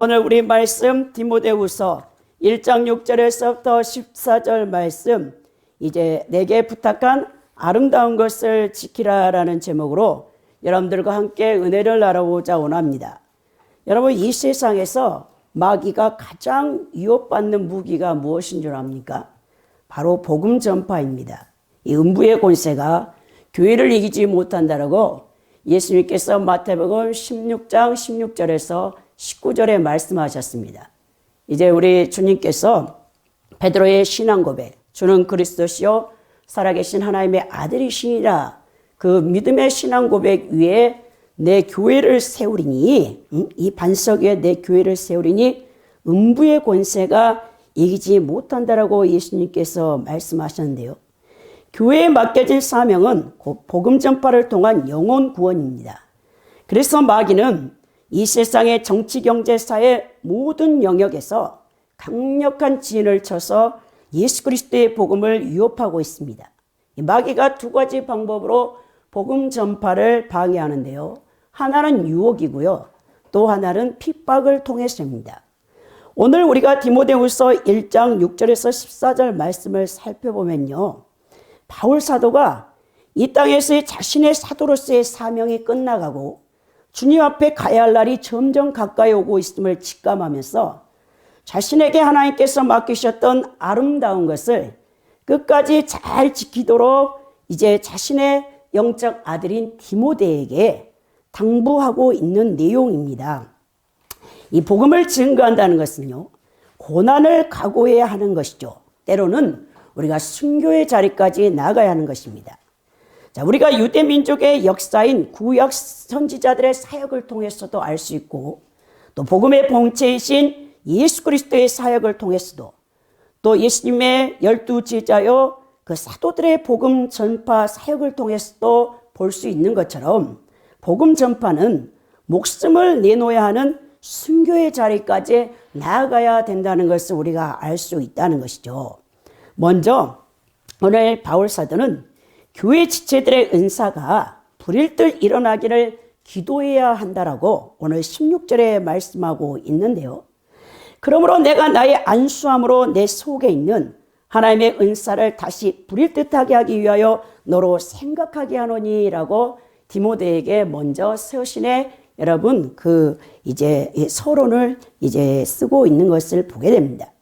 오늘 우리 말씀 디모데후서 1장 6절에서부터 14절 말씀, 이제 내게 부탁한 아름다운 것을 지키라라는 제목으로 여러분들과 함께 은혜를 나누고자 원합니다. 여러분, 이 세상에서 마귀가 가장 위협받는 무기가 무엇인 줄 압니까? 바로 복음 전파입니다. 이 음부의 권세가 교회를 이기지 못한다라고 예수님께서 마태복음 16장 16절에서 19절에 말씀하셨습니다. 이제 우리 주님께서 베드로의 신앙 고백, 주는 그리스도시요 살아계신 하나님의 아들이시니라, 그 믿음의 신앙 고백 위에 내 교회를 세우리니, 이 반석 위에 내 교회를 세우리니 음부의 권세가 이기지 못한다라고 예수님께서 말씀하셨는데요. 교회에 맡겨진 사명은 곧 복음 전파를 통한 영혼 구원입니다. 그래서 마귀는 이 세상의 정치, 경제, 사회 모든 영역에서 강력한 진을 쳐서 예수 그리스도의 복음을 위협하고 있습니다. 마귀가 두 가지 방법으로 복음 전파를 방해하는데요. 하나는 유혹이고요. 또 하나는 핍박을 통해서입니다. 오늘 우리가 디모데후서 1장 6절에서 14절 말씀을 살펴보면요. 바울 사도가 이 땅에서의 자신의 사도로서의 사명이 끝나가고 주님 앞에 가야 할 날이 점점 가까이 오고 있음을 직감하면서 자신에게 하나님께서 맡기셨던 아름다운 것을 끝까지 잘 지키도록 이제 자신의 영적 아들인 디모데에게 당부하고 있는 내용입니다. 이 복음을 증거한다는 것은요, 고난을 각오해야 하는 것이죠. 때로는 우리가 순교의 자리까지 나가야 하는 것입니다. 자, 우리가 유대 민족의 역사인 구약 선지자들의 사역을 통해서도 알 수 있고, 또 복음의 본체이신 예수 그리스도의 사역을 통해서도, 또 예수님의 12 제자요 그 사도들의 복음 전파 사역을 통해서도 볼 수 있는 것처럼, 복음 전파는 목숨을 내놓아야 하는 순교의 자리까지 나아가야 된다는 것을 우리가 알 수 있다는 것이죠. 먼저 오늘 바울 사도는 교회 지체들의 은사가 불일들 일어나기를 기도해야 한다라고 오늘 16절에 말씀하고 있는데요. 그러므로 내가 나의 안수함으로 내 속에 있는 하나님의 은사를 다시 불일듯하게 하기 위하여 너로 생각하게 하노니라고 디모데에게 먼저 서신에 여러분 이제 서론을 이제 쓰고 있는 것을 보게 됩니다.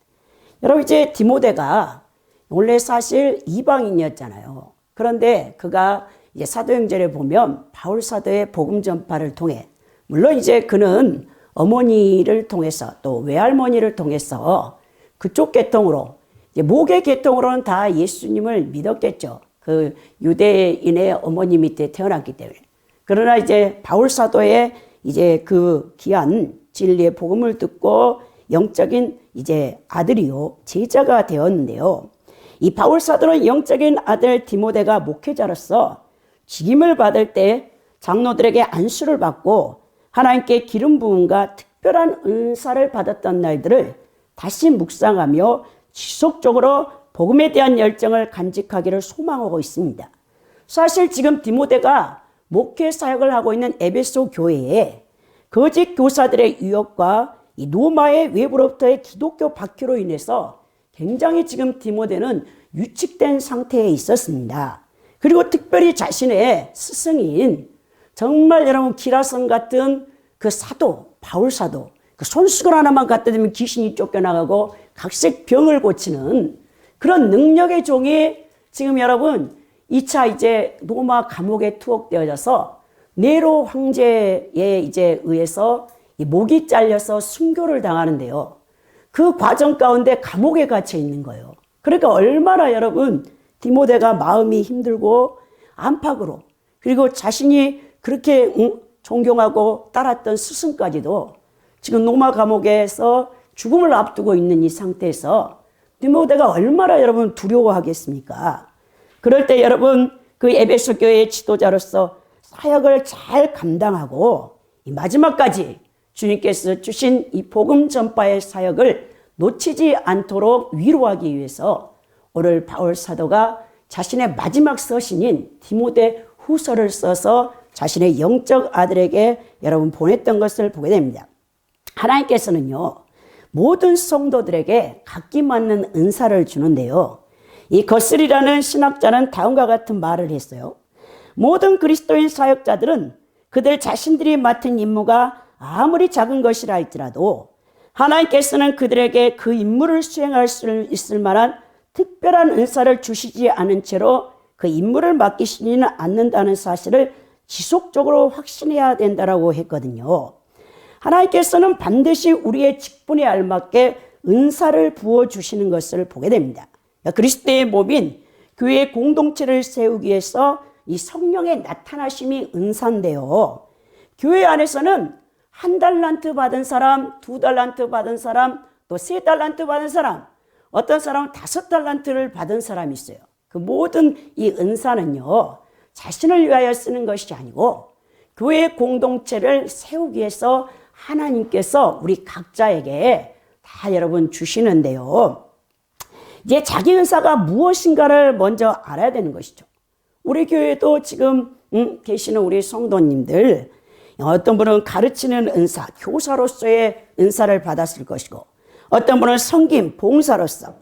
여러분, 이제 디모데가 원래 사실 이방인이었잖아요. 그런데 그가 이제 사도행전에 보면 바울 사도의 복음 전파를 통해, 물론 이제 그는 어머니를 통해서 또 외할머니를 통해서 그쪽 계통으로, 이제 모계 계통으로는 다 예수님을 믿었겠죠. 그 유대인의 어머니 밑에 태어났기 때문에. 그러나 이제 바울 사도의 이제 그 귀한 진리의 복음을 듣고 영적인 이제 아들이요 제자가 되었는데요. 이 바울 사도는 영적인 아들 디모데가 목회자로서 직임을 받을 때 장로들에게 안수를 받고 하나님께 기름 부음과 특별한 은사를 받았던 날들을 다시 묵상하며 지속적으로 복음에 대한 열정을 간직하기를 소망하고 있습니다. 사실 지금 디모데가 목회 사역을 하고 있는 에베소 교회에 거짓 교사들의 유혹과 이 로마의 외부로부터의 기독교 박해로 인해서 굉장히 지금 디모데는 유축된 상태에 있었습니다. 그리고 특별히 자신의 스승인 정말 여러분 기라성 같은 그 사도, 바울 사도, 그 손수건 하나만 갖다 대면 귀신이 쫓겨나가고 각색 병을 고치는 그런 능력의 종이 지금 여러분 2차 이제 로마 감옥에 투옥되어져서 네로 황제에 이제 의해서 이 목이 잘려서 순교를 당하는데요. 그 과정 가운데 감옥에 갇혀 있는 거예요. 그러니까 얼마나 여러분 디모데가 마음이 힘들고 안팎으로, 그리고 자신이 그렇게 존경하고 따랐던 스승까지도 지금 로마 감옥에서 죽음을 앞두고 있는 이 상태에서 디모데가 얼마나 여러분 두려워하겠습니까? 그럴 때 여러분 그 에베소 교회의 지도자로서 사역을 잘 감당하고 이 마지막까지 주님께서 주신 이 복음 전파의 사역을 놓치지 않도록 위로하기 위해서 오늘 바울 사도가 자신의 마지막 서신인 디모데 후서를 써서 자신의 영적 아들에게 여러분 보냈던 것을 보게 됩니다. 하나님께서는요, 모든 성도들에게 각기 맞는 은사를 주는데요. 이 거슬이라는 신학자는 다음과 같은 말을 했어요. 모든 그리스도인 사역자들은 그들 자신들이 맡은 임무가 아무리 작은 것이라 할지라도 하나님께서는 그들에게 그 임무를 수행할 수 있을 만한 특별한 은사를 주시지 않은 채로 그 임무를 맡기시지는 않는다는 사실을 지속적으로 확신해야 된다고 했거든요. 하나님께서는 반드시 우리의 직분에 알맞게 은사를 부어주시는 것을 보게 됩니다. 그리스도의 몸인 교회의 공동체를 세우기 위해서 이 성령의 나타나심이 은사인데요. 교회 안에서는 1달란트 받은 사람, 2달란트 받은 사람, 또 3달란트 받은 사람, 어떤 사람은 5달란트를 받은 사람이 있어요. 그 모든 이 은사는요, 자신을 위하여 쓰는 것이 아니고 교회 공동체를 세우기 위해서 하나님께서 우리 각자에게 다 여러분 주시는데요. 이제 자기 은사가 무엇인가를 먼저 알아야 되는 것이죠. 우리 교회도 지금 계시는 우리 성도님들, 어떤 분은 가르치는 은사, 교사로서의 은사를 받았을 것이고, 어떤 분은 섬김, 봉사로서,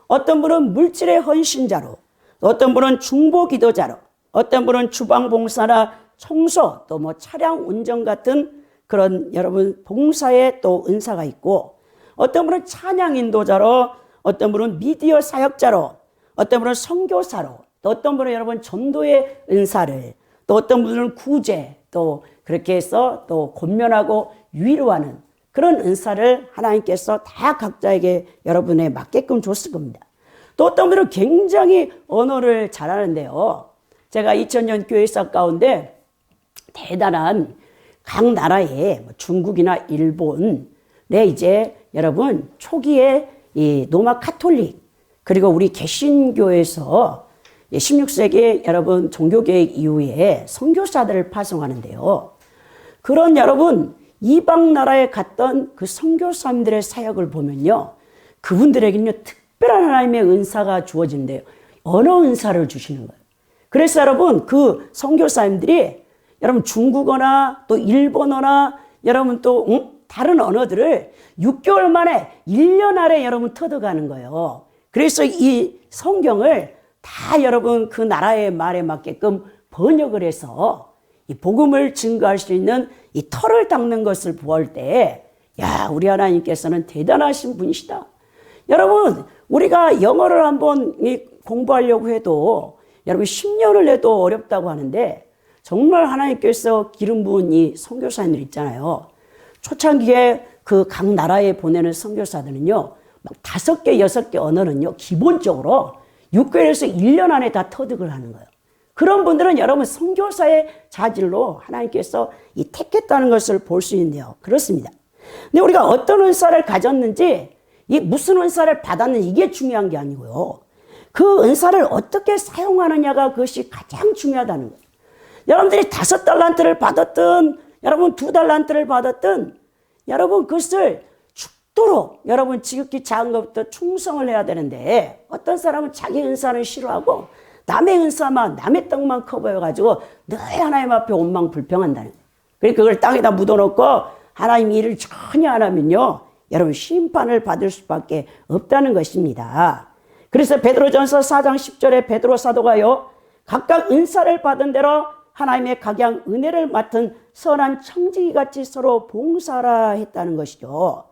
어떤 분은 물질의 헌신자로, 어떤 분은 중보 기도자로, 어떤 분은 주방 봉사나 청소, 또 뭐 차량 운전 같은 그런 여러분 봉사의 또 은사가 있고, 어떤 분은 찬양 인도자로, 어떤 분은 미디어 사역자로, 어떤 분은 선교사로, 또 어떤 분은 여러분 전도의 은사를, 또 어떤 분은 구제, 또 그렇게 해서 또 권면하고 위로하는 그런 은사를 하나님께서 다 각자에게 여러분에 맞게끔 줬을 겁니다. 또 어떤 분은 굉장히 언어를 잘하는데요. 제가 2000년 교회사 가운데 대단한 각 나라의 중국이나 일본에 이제 여러분 초기에 이 로마 카톨릭 그리고 우리 개신교에서 16세기 여러분 종교개혁 이후에 선교사들을 파송하는데요. 그런 여러분 이방 나라에 갔던 그 선교사님들의 사역을 보면요, 그분들에게는요 특별한 하나님의 은사가 주어진대요. 언어 은사를 주시는 거예요. 그래서 여러분 그 선교사님들이 여러분 중국어나 또 일본어나 여러분 또 다른 언어들을 6개월 만에 1년 아래 여러분 터득하는 거예요. 그래서 이 성경을 다 여러분 그 나라의 말에 맞게끔 번역을 해서 이 복음을 증거할 수 있는 이 털을 닦는 것을 보할 때, 야, 우리 하나님께서는 대단하신 분이시다. 여러분, 우리가 영어를 한번 공부하려고 해도 여러분 10년을 해도 어렵다고 하는데, 정말 하나님께서 기름 부은 이 선교사님들 있잖아요. 초창기에 그 각 나라에 보내는 선교사들은요, 막 5개, 6개 언어는요, 기본적으로 6개월에서 1년 안에 다 터득을 하는 거예요. 그런 분들은 여러분 선교사의 자질로 하나님께서 이 택했다는 것을 볼 수 있는데요. 그렇습니다. 근데 우리가 어떤 은사를 가졌는지, 이 무슨 은사를 받았는지 이게 중요한 게 아니고요. 그 은사를 어떻게 사용하느냐가 그것이 가장 중요하다는 거예요. 여러분들이 5달란트를 받았든, 여러분 2달란트를 받았든, 여러분 그것을 죽도록 여러분 지극히 작은 것부터 충성을 해야 되는데, 어떤 사람은 자기 은사는 싫어하고 남의 은사만, 남의 떡만 커 보여가지고 늘 하나님 앞에 원망불평한다는 거예요. 그래서 그걸 땅에다 묻어놓고 하나님 일을 전혀 안 하면요, 여러분 심판을 받을 수밖에 없다는 것입니다. 그래서 베드로전서 4장 10절에 베드로 사도가요, 각각 은사를 받은 대로 하나님의 각양 은혜를 맡은 선한 청지기같이 서로 봉사하라 했다는 것이죠.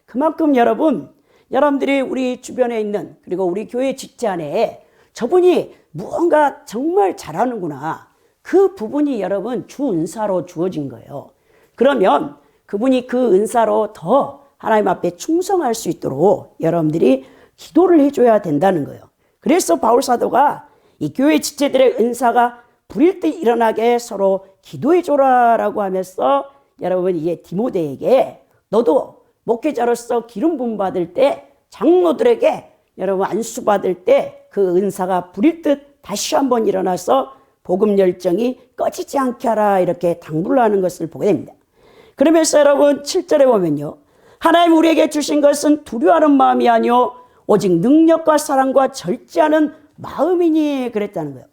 그만큼 여러분들이 우리 주변에 있는, 그리고 우리 교회 직제 안에 저분이 무언가 정말 잘하는구나, 그 부분이 여러분 주 은사로 주어진 거예요. 그러면 그분이 그 은사로 더 하나님 앞에 충성할 수 있도록 여러분들이 기도를 해줘야 된다는 거예요. 그래서 바울 사도가 이 교회 지체들의 은사가 불일 듯 일어나게 서로 기도해줘라라고 하면서 여러분 이게 디모데에게, 너도 목회자로서 기름 부음 받을 때, 장로들에게 여러분 안수 받을 때 그 은사가 불일 듯 다시 한번 일어나서 복음 열정이 꺼지지 않게 하라, 이렇게 당부를 하는 것을 보게 됩니다. 그러면서 여러분 7절에 보면요, 하나님 우리에게 주신 것은 두려워하는 마음이 아니요 오직 능력과 사랑과 절제하는 마음이니 그랬다는 거예요.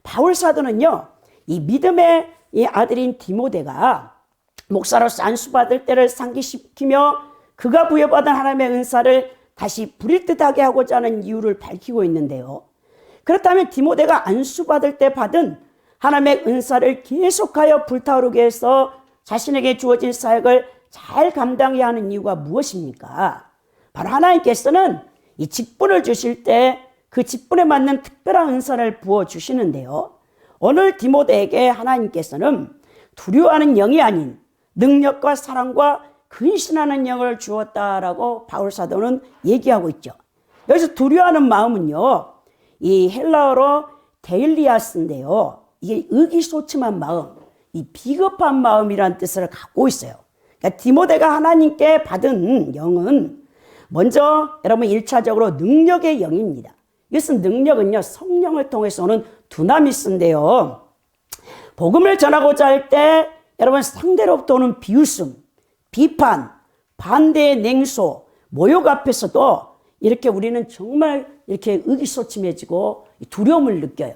바울 사도는요, 이 믿음의 이 아들인 디모데가 목사로서 안수받을 때를 상기시키며 그가 부여받은 하나님의 은사를 다시 부릴 듯하게 하고자 하는 이유를 밝히고 있는데요. 그렇다면 디모데가 안수받을 때 받은 하나님의 은사를 계속하여 불타오르게 해서 자신에게 주어진 사역을 잘 감당해야 하는 이유가 무엇입니까? 바로 하나님께서는 이 직분을 주실 때 그 직분에 맞는 특별한 은사를 부어주시는데요. 오늘 디모데에게 하나님께서는 두려워하는 영이 아닌 능력과 사랑과 근신하는 영을 주었다라고 바울 사도는 얘기하고 있죠. 여기서 두려워하는 마음은요, 이 헬라어로 데일리아스인데요. 이게 의기소침한 마음, 이 비겁한 마음이라는 뜻을 갖고 있어요. 그러니까 디모데가 하나님께 받은 영은 먼저 여러분 1차적으로 능력의 영입니다. 이것은 능력은요, 성령을 통해서 오는 두나미스인데요. 복음을 전하고자 할 때 여러분 상대로부터 오는 비웃음, 비판, 반대의 냉소, 모욕 앞에서도 이렇게 우리는 정말 이렇게 의기소침해지고 두려움을 느껴요.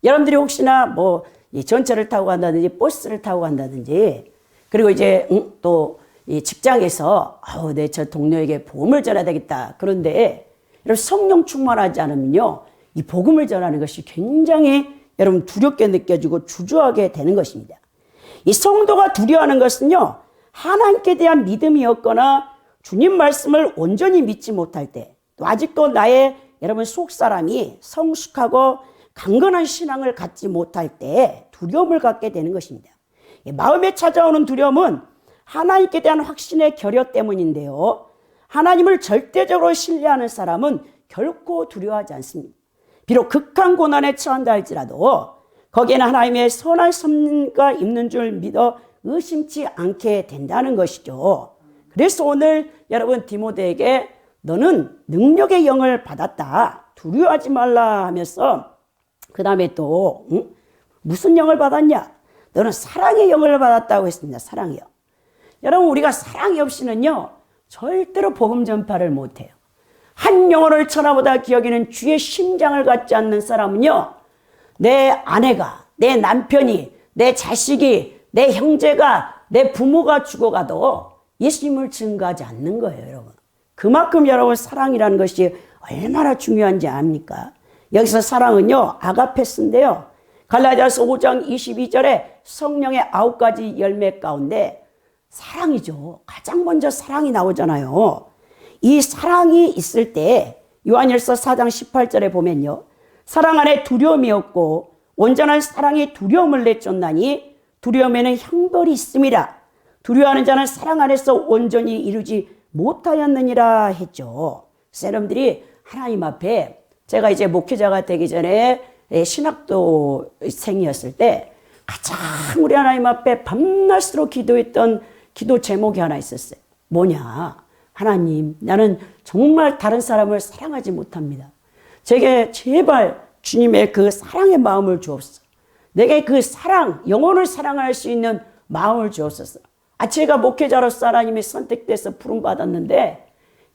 여러분들이 혹시나 뭐 전철을 타고 간다든지 버스를 타고 간다든지 그리고 이제 또 이 직장에서 내 저 동료에게 복음을 전해야 되겠다. 그런데 여러분 성령 충만하지 않으면요, 이 복음을 전하는 것이 굉장히 여러분 두렵게 느껴지고 주저하게 되는 것입니다. 이 성도가 두려워하는 것은요, 하나님께 대한 믿음이 없거나 주님 말씀을 온전히 믿지 못할 때, 또 아직도 나의 여러분 속사람이 성숙하고 강건한 신앙을 갖지 못할 때 두려움을 갖게 되는 것입니다. 마음에 찾아오는 두려움은 하나님께 대한 확신의 결여 때문인데요. 하나님을 절대적으로 신뢰하는 사람은 결코 두려워하지 않습니다. 비록 극한 고난에 처한다 할지라도 거기에는 하나님의 선한 섭리가 있는 줄 믿어 의심치 않게 된다는 것이죠. 그래서 오늘 여러분 디모데에게 너는 능력의 영을 받았다, 두려워하지 말라 하면서 그 다음에 또 무슨 영을 받았냐? 너는 사랑의 영을 받았다고 했습니다. 사랑이요. 여러분 우리가 사랑이 없이는요 절대로 복음 전파를 못해요. 한 영혼을 천하보다 기여기는 주의 심장을 갖지 않는 사람은요, 내 아내가, 내 남편이, 내 자식이, 내 형제가, 내 부모가 죽어가도 예수님을 증거하지 않는 거예요. 여러분 그만큼 여러분 사랑이라는 것이 얼마나 중요한지 압니까? 여기서 사랑은요 아가페스인데요, 갈라디아서 5장 22절에 성령의 9가지 열매 가운데 사랑이죠. 가장 먼저 사랑이 나오잖아요. 이 사랑이 있을 때 요한일서 4장 18절에 보면요, 사랑 안에 두려움이 없고 온전한 사랑이 두려움을 내쫓나니 두려움에는 형벌이 있음이라. 두려워하는 자는 사랑 안에서 온전히 이루지 못하였느니라 했죠. 여러분들이 하나님 앞에, 제가 이제 목회자가 되기 전에 신학도생이었을 때 가장 우리 하나님 앞에 밤낮으로 기도했던 기도 제목이 하나 있었어요. 뭐냐? 하나님, 나는 정말 다른 사람을 사랑하지 못합니다. 제게 제발 주님의 그 사랑의 마음을 주옵소서. 내게 그 사랑, 영혼을 사랑할 수 있는 마음을 주옵소서. 제가 목회자로서 하나님이 선택돼서 부름받았는데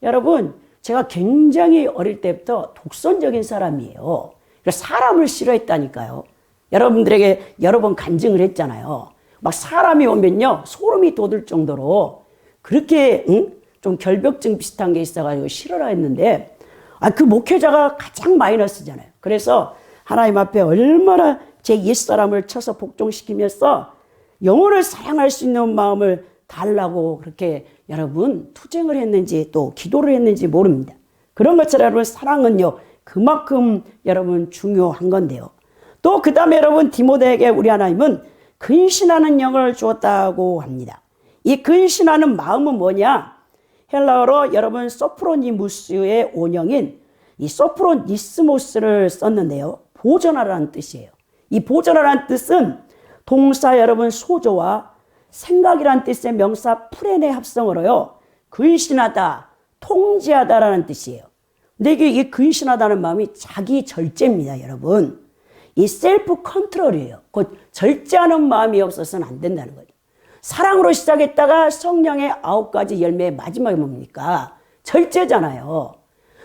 여러분 제가 굉장히 어릴 때부터 독선적인 사람이에요. 사람을 싫어했다니까요. 여러분들에게 여러 번 간증을 했잖아요. 막 사람이 오면요 소름이 돋을 정도로 그렇게 좀 결벽증 비슷한 게 있어가지고 싫어라 했는데 그 목회자가 가장 마이너스잖아요. 그래서 하나님 앞에 얼마나 제 옛사람을 쳐서 복종시키면서 영혼을 사랑할 수 있는 마음을 달라고 그렇게 여러분 투쟁을 했는지 또 기도를 했는지 모릅니다. 그런 것처럼 여러분 사랑은요 그만큼 여러분 중요한 건데요. 또 그 다음에 여러분 디모데에게 우리 하나님은 근신하는 영을 주었다고 합니다. 이 근신하는 마음은 뭐냐? 헬라어로 여러분 소프로니무스의 원형인 이 소프로니스모스를 썼는데요. 보존하라는 뜻이에요. 이 보존하라는 뜻은 동사 여러분 소조와 생각이란 뜻의 명사 프렌의 합성어로요. 근신하다, 통제하다라는 뜻이에요. 근데 이 근신하다는 마음이 자기 절제입니다, 여러분. 이 셀프 컨트롤이에요. 곧 절제하는 마음이 없어서는 안 된다는 거죠. 사랑으로 시작했다가 성령의 9가지 열매의 마지막이 뭡니까? 절제잖아요.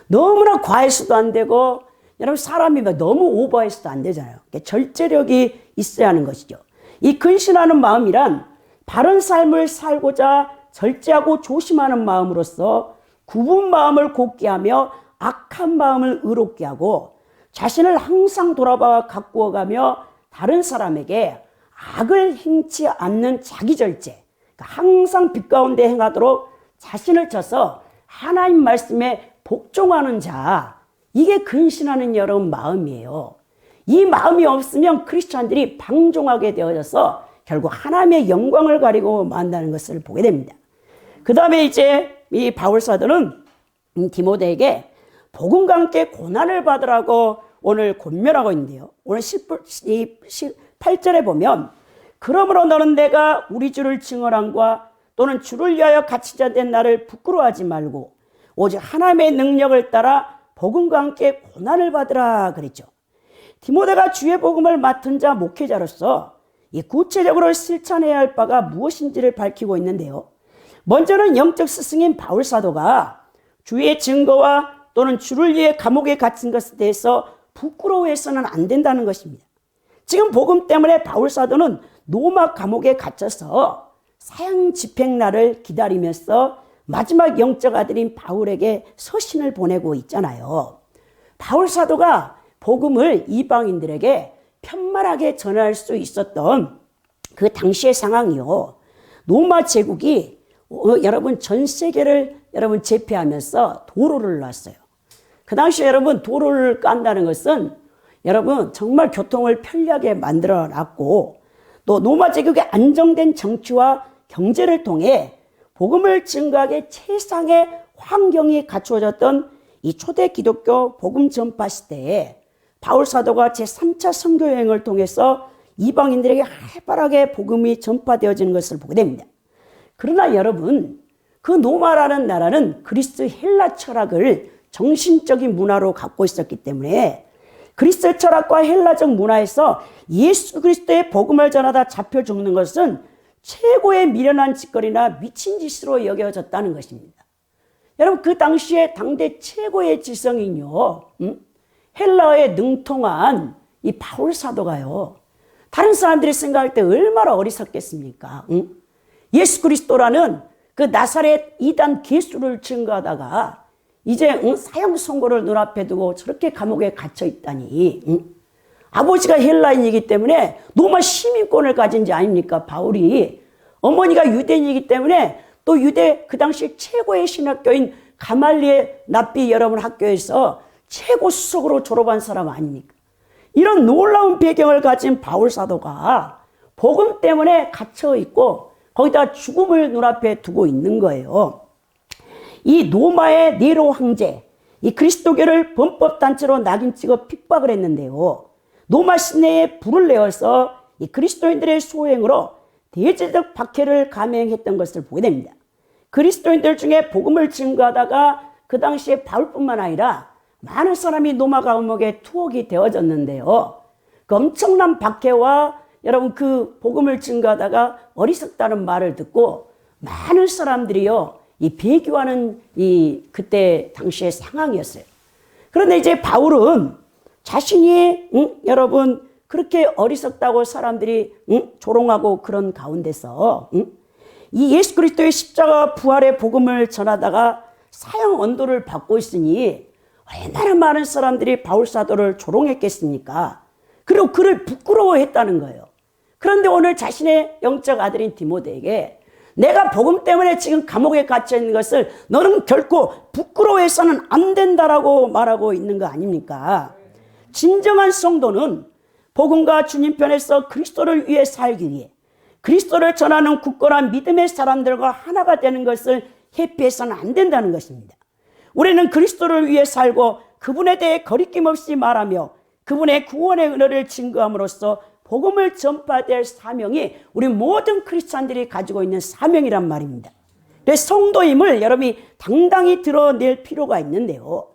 너무나 과해서도 안 되고 여러분 사람이 너무 오버해서도 안 되잖아요. 절제력이 있어야 하는 것이죠. 이 근신하는 마음이란 바른 삶을 살고자 절제하고 조심하는 마음으로써 굽은 마음을 곧게 하며 악한 마음을 의롭게 하고 자신을 항상 돌아봐 가꾸어가며 다른 사람에게 악을 행치 않는 자기 절제, 항상 빛 가운데 행하도록 자신을 쳐서 하나님 말씀에 복종하는 자, 이게 근신하는 여러분 마음이에요. 이 마음이 없으면 크리스찬들이 방종하게 되어져서 결국 하나님의 영광을 가리고 만다는 것을 보게 됩니다. 그 다음에 이제 이 바울사도는 디모데에게 복음과 함께 고난을 받으라고 오늘 권면하고 있는데요. 오늘 18절에 보면 그러므로 너는 내가 우리 주를 증언함과 또는 주를 위하여 갇힌 된 나를 부끄러워하지 말고 오직 하나님의 능력을 따라 복음과 함께 고난을 받으라 그랬죠. 디모데가 주의 복음을 맡은 자 목회자로서 이 구체적으로 실천해야 할 바가 무엇인지를 밝히고 있는데요. 먼저는 영적 스승인 바울사도가 주의 증거와 또는 주를 위해 감옥에 갇힌 것에 대해서 부끄러워해서는 안 된다는 것입니다. 지금 복음 때문에 바울사도는 로마 감옥에 갇혀서 사형 집행날을 기다리면서 마지막 영적 아들인 바울에게 서신을 보내고 있잖아요. 바울사도가 복음을 이방인들에게 편만하게 전할 수 있었던 그 당시의 상황이요. 로마 제국이 여러분 전 세계를 여러분 제패하면서 도로를 놨어요. 그 당시에 여러분 도로를 깐다는 것은 여러분 정말 교통을 편리하게 만들어 놨고 또 로마 제국의 안정된 정치와 경제를 통해 복음을 증거하기 최상의 환경이 갖추어졌던 이 초대 기독교 복음 전파 시대에 바울사도가 제3차 선교 여행을 통해서 이방인들에게 활발하게 복음이 전파되어지는 것을 보게 됩니다. 그러나 여러분, 그 로마라는 나라는 그리스 헬라 철학을 정신적인 문화로 갖고 있었기 때문에 그리스 철학과 헬라적 문화에서 예수 그리스도의 복음을 전하다 잡혀 죽는 것은 최고의 미련한 짓거리나 미친 짓으로 여겨졌다는 것입니다. 여러분, 그 당시에 당대 최고의 지성인요, 헬라어에 능통한 이 바울사도가요, 다른 사람들이 생각할 때 얼마나 어리석겠습니까? 예수 그리스도라는 그 나사렛 이단 괴수를 증거하다가 이제 사형 선고를 눈앞에 두고 저렇게 감옥에 갇혀 있다니. 아버지가 헬라인이기 때문에 로마 시민권을 가진 자 아닙니까? 바울이. 어머니가 유대인이기 때문에 또 유대 그 당시 최고의 신학교인 가말리엘 납비 여러분 학교에서 최고 수석으로 졸업한 사람 아닙니까? 이런 놀라운 배경을 가진 바울 사도가 복음 때문에 갇혀 있고 거기다 죽음을 눈앞에 두고 있는 거예요. 이 로마의 네로 황제, 이 그리스도교를 범법단체로 낙인 찍어 핍박을 했는데요. 로마 시내에 불을 내어서 이 그리스도인들의 소행으로 대제적 박해를 감행했던 것을 보게 됩니다. 그리스도인들 중에 복음을 증거하다가 그 당시에 바울뿐만 아니라 많은 사람이 로마 감옥에 투옥이 되어졌는데요. 그 엄청난 박해와 여러분 그 복음을 증거하다가 어리석다는 말을 듣고 많은 사람들이요 이 배교하는 이 그때 당시의 상황이었어요. 그런데 이제 바울은 자신이 여러분 그렇게 어리석다고 사람들이 조롱하고 그런 가운데서 이 예수 그리스도의 십자가 부활의 복음을 전하다가 사형 언도를 받고 있으니 얼마나 많은 사람들이 바울 사도를 조롱했겠습니까? 그리고 그를 부끄러워했다는 거예요. 그런데 오늘 자신의 영적 아들인 디모데에게 내가 복음 때문에 지금 감옥에 갇혀 있는 것을 너는 결코 부끄러워해서는 안 된다라고 말하고 있는 거 아닙니까? 진정한 성도는 복음과 주님 편에서 그리스도를 위해 살기 위해 그리스도를 전하는 굳건한 믿음의 사람들과 하나가 되는 것을 회피해서는 안 된다는 것입니다. 우리는 그리스도를 위해 살고 그분에 대해 거리낌 없이 말하며 그분의 구원의 은혜를 증거함으로써 복음을 전파될 사명이 우리 모든 크리스찬들이 가지고 있는 사명이란 말입니다. 그래서 성도임을 여러분이 당당히 드러낼 필요가 있는데요.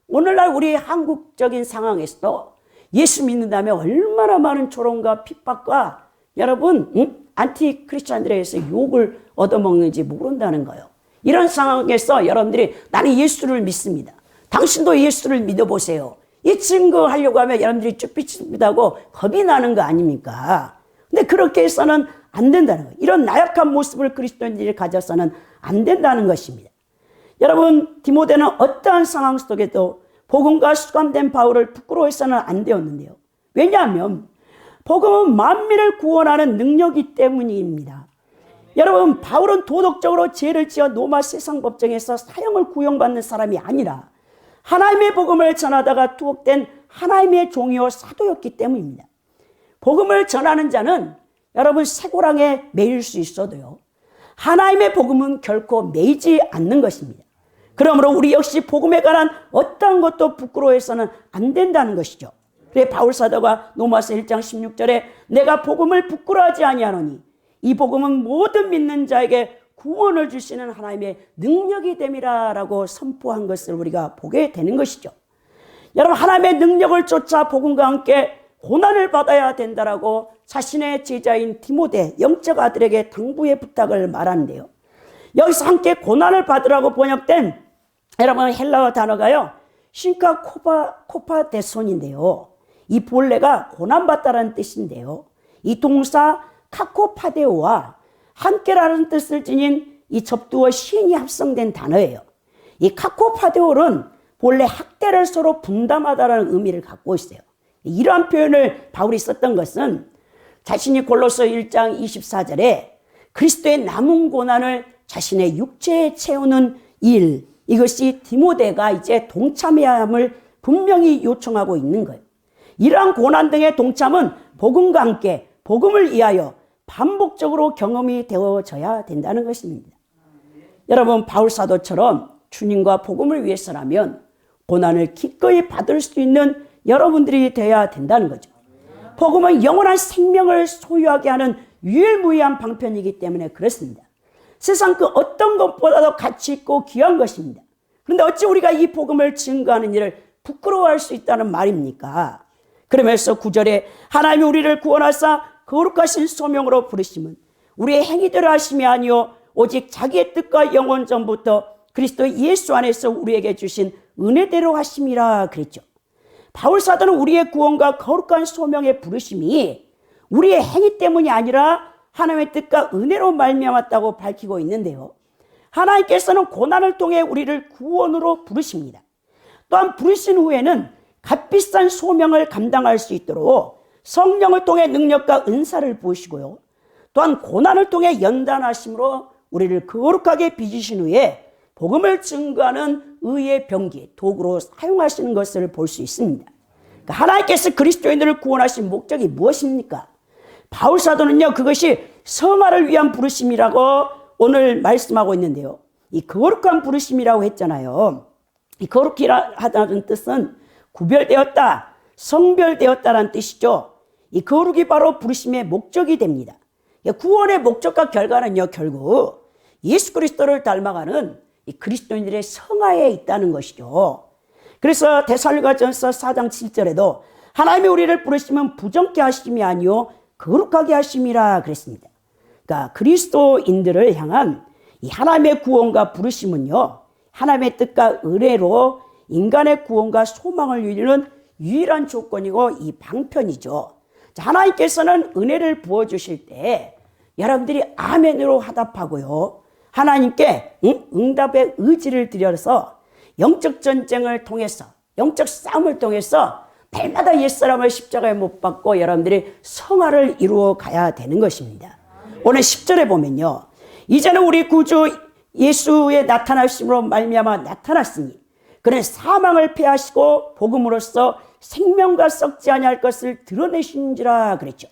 오늘날 우리 한국적인 상황에서도 예수 믿는다면 얼마나 많은 조롱과 핍박과 여러분 안티 크리스찬들에 의해서 욕을 얻어먹는지 모른다는 거예요. 이런 상황에서 여러분들이 나는 예수를 믿습니다. 당신도 예수를 믿어보세요. 이 증거하려고 하면 여러분들이 쭈삣쭈삣하고 겁이 나는 거 아닙니까? 근데 그렇게 해서는 안 된다는 거예요. 이런 나약한 모습을 그리스도인들이 가져서는 안 된다는 것입니다. 여러분, 디모데는 어떠한 상황 속에도 복음과 수감된 바울을 부끄러워해서는 안 되었는데요. 왜냐하면 복음은 만민을 구원하는 능력이기 때문입니다. 여러분, 바울은 도덕적으로 죄를 지어 로마 세상 법정에서 사형을 구형받는 사람이 아니라 하나님의 복음을 전하다가 투옥된 하나님의 종이요 사도였기 때문입니다. 복음을 전하는 자는 여러분 쇠고랑에 매일 수 있어도요, 하나님의 복음은 결코 매이지 않는 것입니다. 그러므로 우리 역시 복음에 관한 어떠한 것도 부끄러워해서는 안 된다는 것이죠. 그래 바울 사도가 로마서 1장 16절에 내가 복음을 부끄러워하지 아니하노니 이 복음은 모든 믿는 자에게 구원을 주시는 하나님의 능력이 됨이라 라고 선포한 것을 우리가 보게 되는 것이죠. 여러분, 하나님의 능력을 쫓아 복음과 함께 고난을 받아야 된다라고 자신의 제자인 디모데 영적 아들에게 당부의 부탁을 말하는데요. 여기서 함께 고난을 받으라고 번역된 여러분 헬라어 단어가요, 신카 코파데손인데요. 이 본래가 고난받다라는 뜻인데요. 이 동사 카코파데오와 함께라는 뜻을 지닌 이 접두어 시인이 합성된 단어예요. 이 카코파데오는 본래 학대를 서로 분담하다라는 의미를 갖고 있어요. 이러한 표현을 바울이 썼던 것은 자신이 골로새 1장 24절에 그리스도의 남은 고난을 자신의 육체에 채우는 일, 이것이 디모데가 이제 동참해야 함을 분명히 요청하고 있는 거예요. 이러한 고난 등의 동참은 복음과 함께 복음을 위하여 반복적으로 경험이 되어져야 된다는 것입니다. 여러분, 바울 사도처럼 주님과 복음을 위해서라면 고난을 기꺼이 받을 수 있는 여러분들이 되어야 된다는 거죠. 복음은 영원한 생명을 소유하게 하는 유일무이한 방편이기 때문에 그렇습니다. 세상 그 어떤 것보다도 가치 있고 귀한 것입니다. 그런데 어찌 우리가 이 복음을 증거하는 일을 부끄러워할 수 있다는 말입니까? 그러면서 9절에 하나님이 우리를 구원하사 거룩하신 소명으로 부르심은 우리의 행위대로 하심이 아니요 오직 자기의 뜻과 영원 전부터 그리스도 예수 안에서 우리에게 주신 은혜대로 하심이라 그랬죠. 바울 사도는 우리의 구원과 거룩한 소명의 부르심이 우리의 행위 때문이 아니라 하나님의 뜻과 은혜로 말미암았다고 밝히고 있는데요. 하나님께서는 고난을 통해 우리를 구원으로 부르십니다. 또한 부르신 후에는 값비싼 소명을 감당할 수 있도록 성령을 통해 능력과 은사를 부으시고요. 또한 고난을 통해 연단하심으로 우리를 거룩하게 빚으신 후에 복음을 증거하는 의의 병기, 도구로 사용하시는 것을 볼 수 있습니다. 그러니까 하나님께서 그리스도인들을 구원하신 목적이 무엇입니까? 바울 사도는요, 그것이 성화를 위한 부르심이라고 오늘 말씀하고 있는데요. 이 거룩한 부르심이라고 했잖아요. 이 거룩하다는 뜻은 구별되었다, 성별되었다라는 뜻이죠. 이 거룩이 바로 부르심의 목적이 됩니다. 구원의 목적과 결과는요, 결국 예수 그리스도를 닮아가는 이 그리스도인들의 성화에 있다는 것이죠. 그래서 데살로니가전서 4장 7절에도 하나님이 우리를 부르시면 부정케 하심이 아니요 거룩하게 하심이라 그랬습니다. 그러니까 그리스도인들을 향한 이 하나님의 구원과 부르심은요, 하나님의 뜻과 은혜로 인간의 구원과 소망을 이루는 유일한 조건이고 이 방편이죠. 하나님께서는 은혜를 부어주실 때 여러분들이 아멘으로 화답하고요, 하나님께 응답의 의지를 드려서 영적 전쟁을 통해서, 영적 싸움을 통해서 날마다 옛사람을 십자가에 못 박고 여러분들이 성화를 이루어 가야 되는 것입니다. 오늘 10절에 보면요, 이제는 우리 구주 예수의 나타나심으로 말미암아 나타났으니 그는 사망을 패하시고 복음으로써 생명과 썩지 아니할 것을 드러내신지라 그랬죠.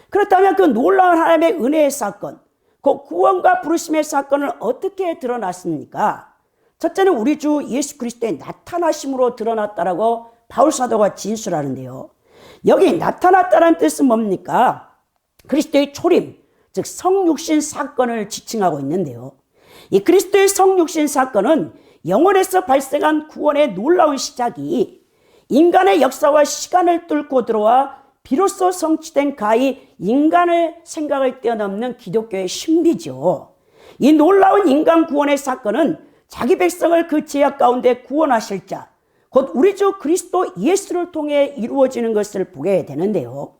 그렇다면 그 놀라운 하나님의 은혜의 사건, 그 구원과 부르심의 사건을 어떻게 드러났습니까? 첫째는 우리 주 예수 그리스도의 나타나심으로 드러났다라고 바울 사도가 진술하는데요. 여기 나타났다는 뜻은 뭡니까? 그리스도의 초림, 즉 성육신 사건을 지칭하고 있는데요. 이 그리스도의 성육신 사건은 영원에서 발생한 구원의 놀라운 시작이 인간의 역사와 시간을 뚫고 들어와 비로소 성취된 가히 인간의 생각을 뛰어넘는 기독교의 신비죠. 이 놀라운 인간 구원의 사건은 자기 백성을 그 죄악 가운데 구원하실 자, 곧 우리 주 그리스도 예수를 통해 이루어지는 것을 보게 되는데요.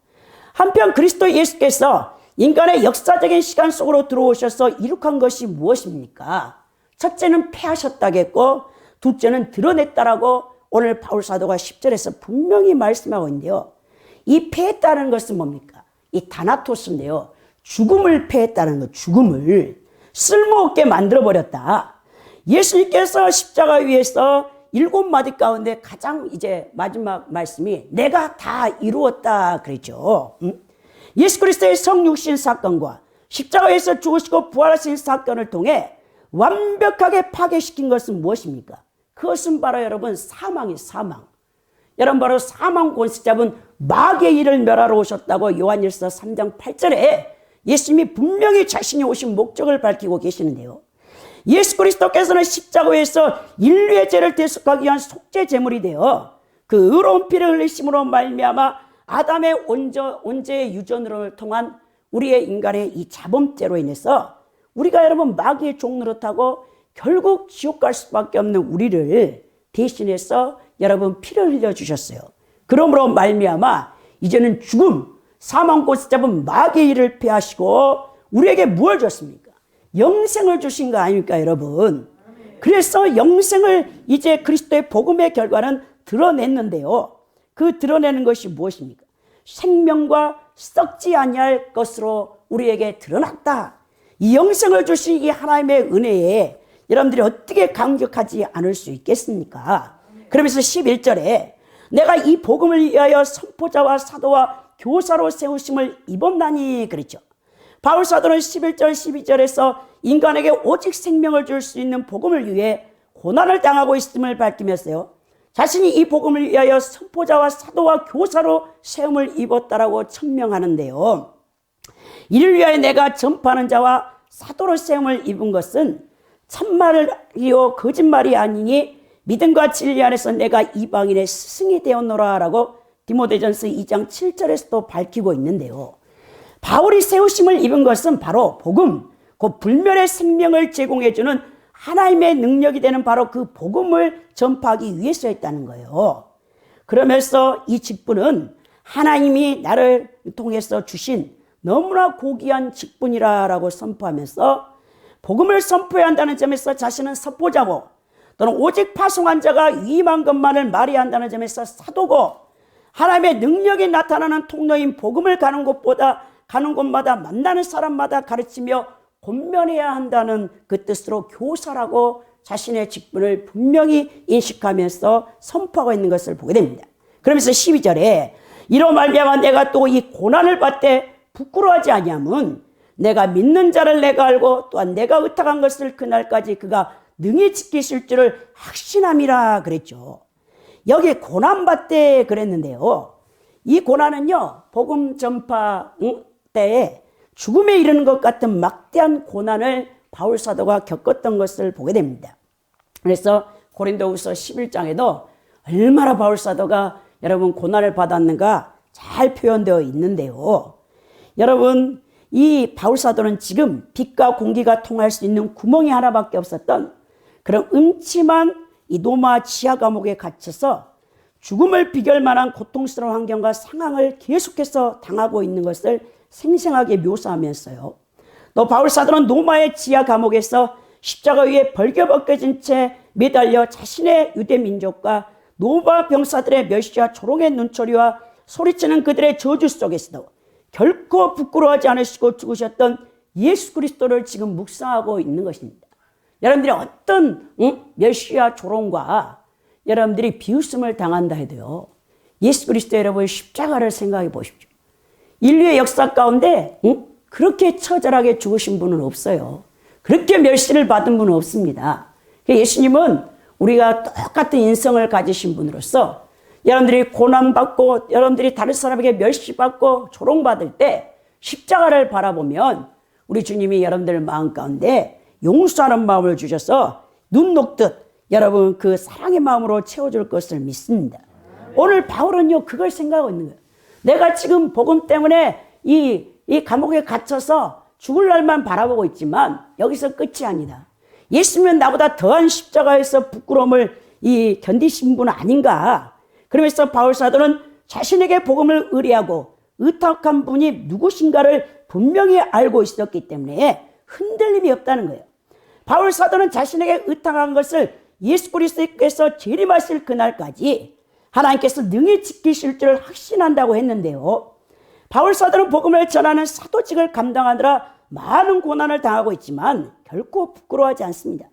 한편 그리스도 예수께서 인간의 역사적인 시간 속으로 들어오셔서 이룩한 것이 무엇입니까? 첫째는 패하셨다겠고 둘째는 드러냈다라고 오늘 바울 사도가 10절에서 분명히 말씀하고 있는데요. 이 패했다는 것은 뭡니까? 이 다나토스인데요. 죽음을 패했다는 것, 죽음을 쓸모없게 만들어버렸다. 예수님께서 십자가 위에서 7마디 가운데 가장 이제 마지막 말씀이 내가 다 이루었다 그랬죠. 예수 그리스도의 성육신 사건과 십자가에서 죽으시고 부활하신 사건을 통해 완벽하게 파괴시킨 것은 무엇입니까? 그것은 바로 여러분 사망이에요. 사망. 여러분 바로 사망 권세 잡은 마귀의 일을 멸하러 오셨다고 요한일서 3장 8절에 예수님이 분명히 자신이 오신 목적을 밝히고 계시는데요. 예수 그리스도께서는 십자가에서 인류의 죄를 대속하기 위한 속죄 제물이 되어 그 의로운 피를 흘리심으로 말미암아 아담의 원죄의 유전을 통한 우리의 인간의 이 자범죄로 인해서 우리가 여러분 마귀의 종노릇하고 결국 지옥 갈 수밖에 없는 우리를 대신해서 여러분 피를 흘려주셨어요. 그러므로 말미암아 이제는 죽음, 사망 권세 잡은 마귀의 일을 피하시고 우리에게 무엇을 줬습니까? 영생을 주신 거 아닙니까 여러분? 그래서 영생을 이제 그리스도의 복음의 결과는 드러냈는데요. 그 드러내는 것이 무엇입니까? 생명과 썩지 아니할 것으로 우리에게 드러났다. 이 영생을 주신 이 하나님의 은혜에 여러분들이 어떻게 감격하지 않을 수 있겠습니까? 그러면서 11절에 내가 이 복음을 위하여 선포자와 사도와 교사로 세우심을 입었나니 그랬죠. 바울 사도는 11절 12절에서 인간에게 오직 생명을 줄 수 있는 복음을 위해 고난을 당하고 있음을 밝히면서요. 자신이 이 복음을 위하여 선포자와 사도와 교사로 세움을 입었다라고 천명하는데요. 이를 위하여 내가 전파하는 자와 사도로 세움을 입은 것은 참말이요 거짓말이 아니니 믿음과 진리 안에서 내가 이방인의 스승이 되었노라 라고 디모데전서 2장 7절에서도 밝히고 있는데요. 바울이 세우심을 입은 것은 바로 복음, 그 불멸의 생명을 제공해주는 하나님의 능력이 되는 바로 그 복음을 전파하기 위해서였다는 거예요. 그러면서 이 직분은 하나님이 나를 통해서 주신 너무나 고귀한 직분이라고 선포하면서 복음을 선포해야 한다는 점에서 자신은 선포자고 또는 오직 파송한 자가 위임한 것만을 말해야 한다는 점에서 사도고 하나님의 능력이 나타나는 통로인 복음을 가는 곳마다 만나는 사람마다 가르치며 권면해야 한다는 그 뜻으로 교사라고 자신의 직분을 분명히 인식하면서 선포하고 있는 것을 보게 됩니다. 그러면서 12절에 이로 말미암아 내가 또 이 고난을 받되 부끄러워하지 아니함은 내가 믿는 자를 내가 알고 또한 내가 의탁한 것을 그날까지 그가 능히 지키실 줄을 확신함이라 그랬죠. 여기 고난받되 그랬는데요. 이 고난은요 복음 전파 때에 죽음에 이르는 것 같은 막대한 고난을 바울 사도가 겪었던 것을 보게 됩니다. 그래서 고린도후서 11장에도 얼마나 바울 사도가 여러분 고난을 받았는가 잘 표현되어 있는데요. 여러분 이 바울 사도는 지금 빛과 공기가 통할 수 있는 구멍이 하나밖에 없었던 그런 음침한 이 노마 지하 감옥에 갇혀서 죽음을 비결만한 고통스러운 환경과 상황을 계속해서 당하고 있는 것을 생생하게 묘사하면서요. 또 바울 사도는 노마의 지하 감옥에서 십자가 위에 벌겨벗겨진 채 매달려 자신의 유대 민족과 노마 병사들의 멸시와 조롱의 눈초리와 소리치는 그들의 저주 속에서도 결코 부끄러워하지 않으시고 죽으셨던 예수 그리스도를 지금 묵상하고 있는 것입니다. 여러분들이 어떤 멸시와 조롱과 여러분들이 비웃음을 당한다 해도요. 예수 그리스도 여러분의 십자가를 생각해 보십시오. 인류의 역사 가운데 그렇게 처절하게 죽으신 분은 없어요. 그렇게 멸시를 받은 분은 없습니다. 예수님은 우리가 똑같은 인성을 가지신 분으로서 여러분들이 고난받고 여러분들이 다른 사람에게 멸시받고 조롱받을 때 십자가를 바라보면 우리 주님이 여러분들 마음 가운데 용서하는 마음을 주셔서 눈 녹듯 여러분 그 사랑의 마음으로 채워줄 것을 믿습니다. 오늘 바울은요 그걸 생각하고 있는 거예요. 내가 지금 복음 때문에 이 감옥에 갇혀서 죽을 날만 바라보고 있지만 여기서 끝이 아니다. 예수님은 나보다 더한 십자가에서 부끄러움을 견디신 분 아닌가. 그러면서 바울 사도는 자신에게 복음을 의뢰하고 의탁한 분이 누구신가를 분명히 알고 있었기 때문에 흔들림이 없다는 거예요. 바울 사도는 자신에게 의탁한 것을 예수 그리스도께서 재림하실 그날까지 하나님께서 능히 지키실 줄 확신한다고 했는데요. 바울 사도는 복음을 전하는 사도직을 감당하느라 많은 고난을 당하고 있지만 결코 부끄러워하지 않습니다.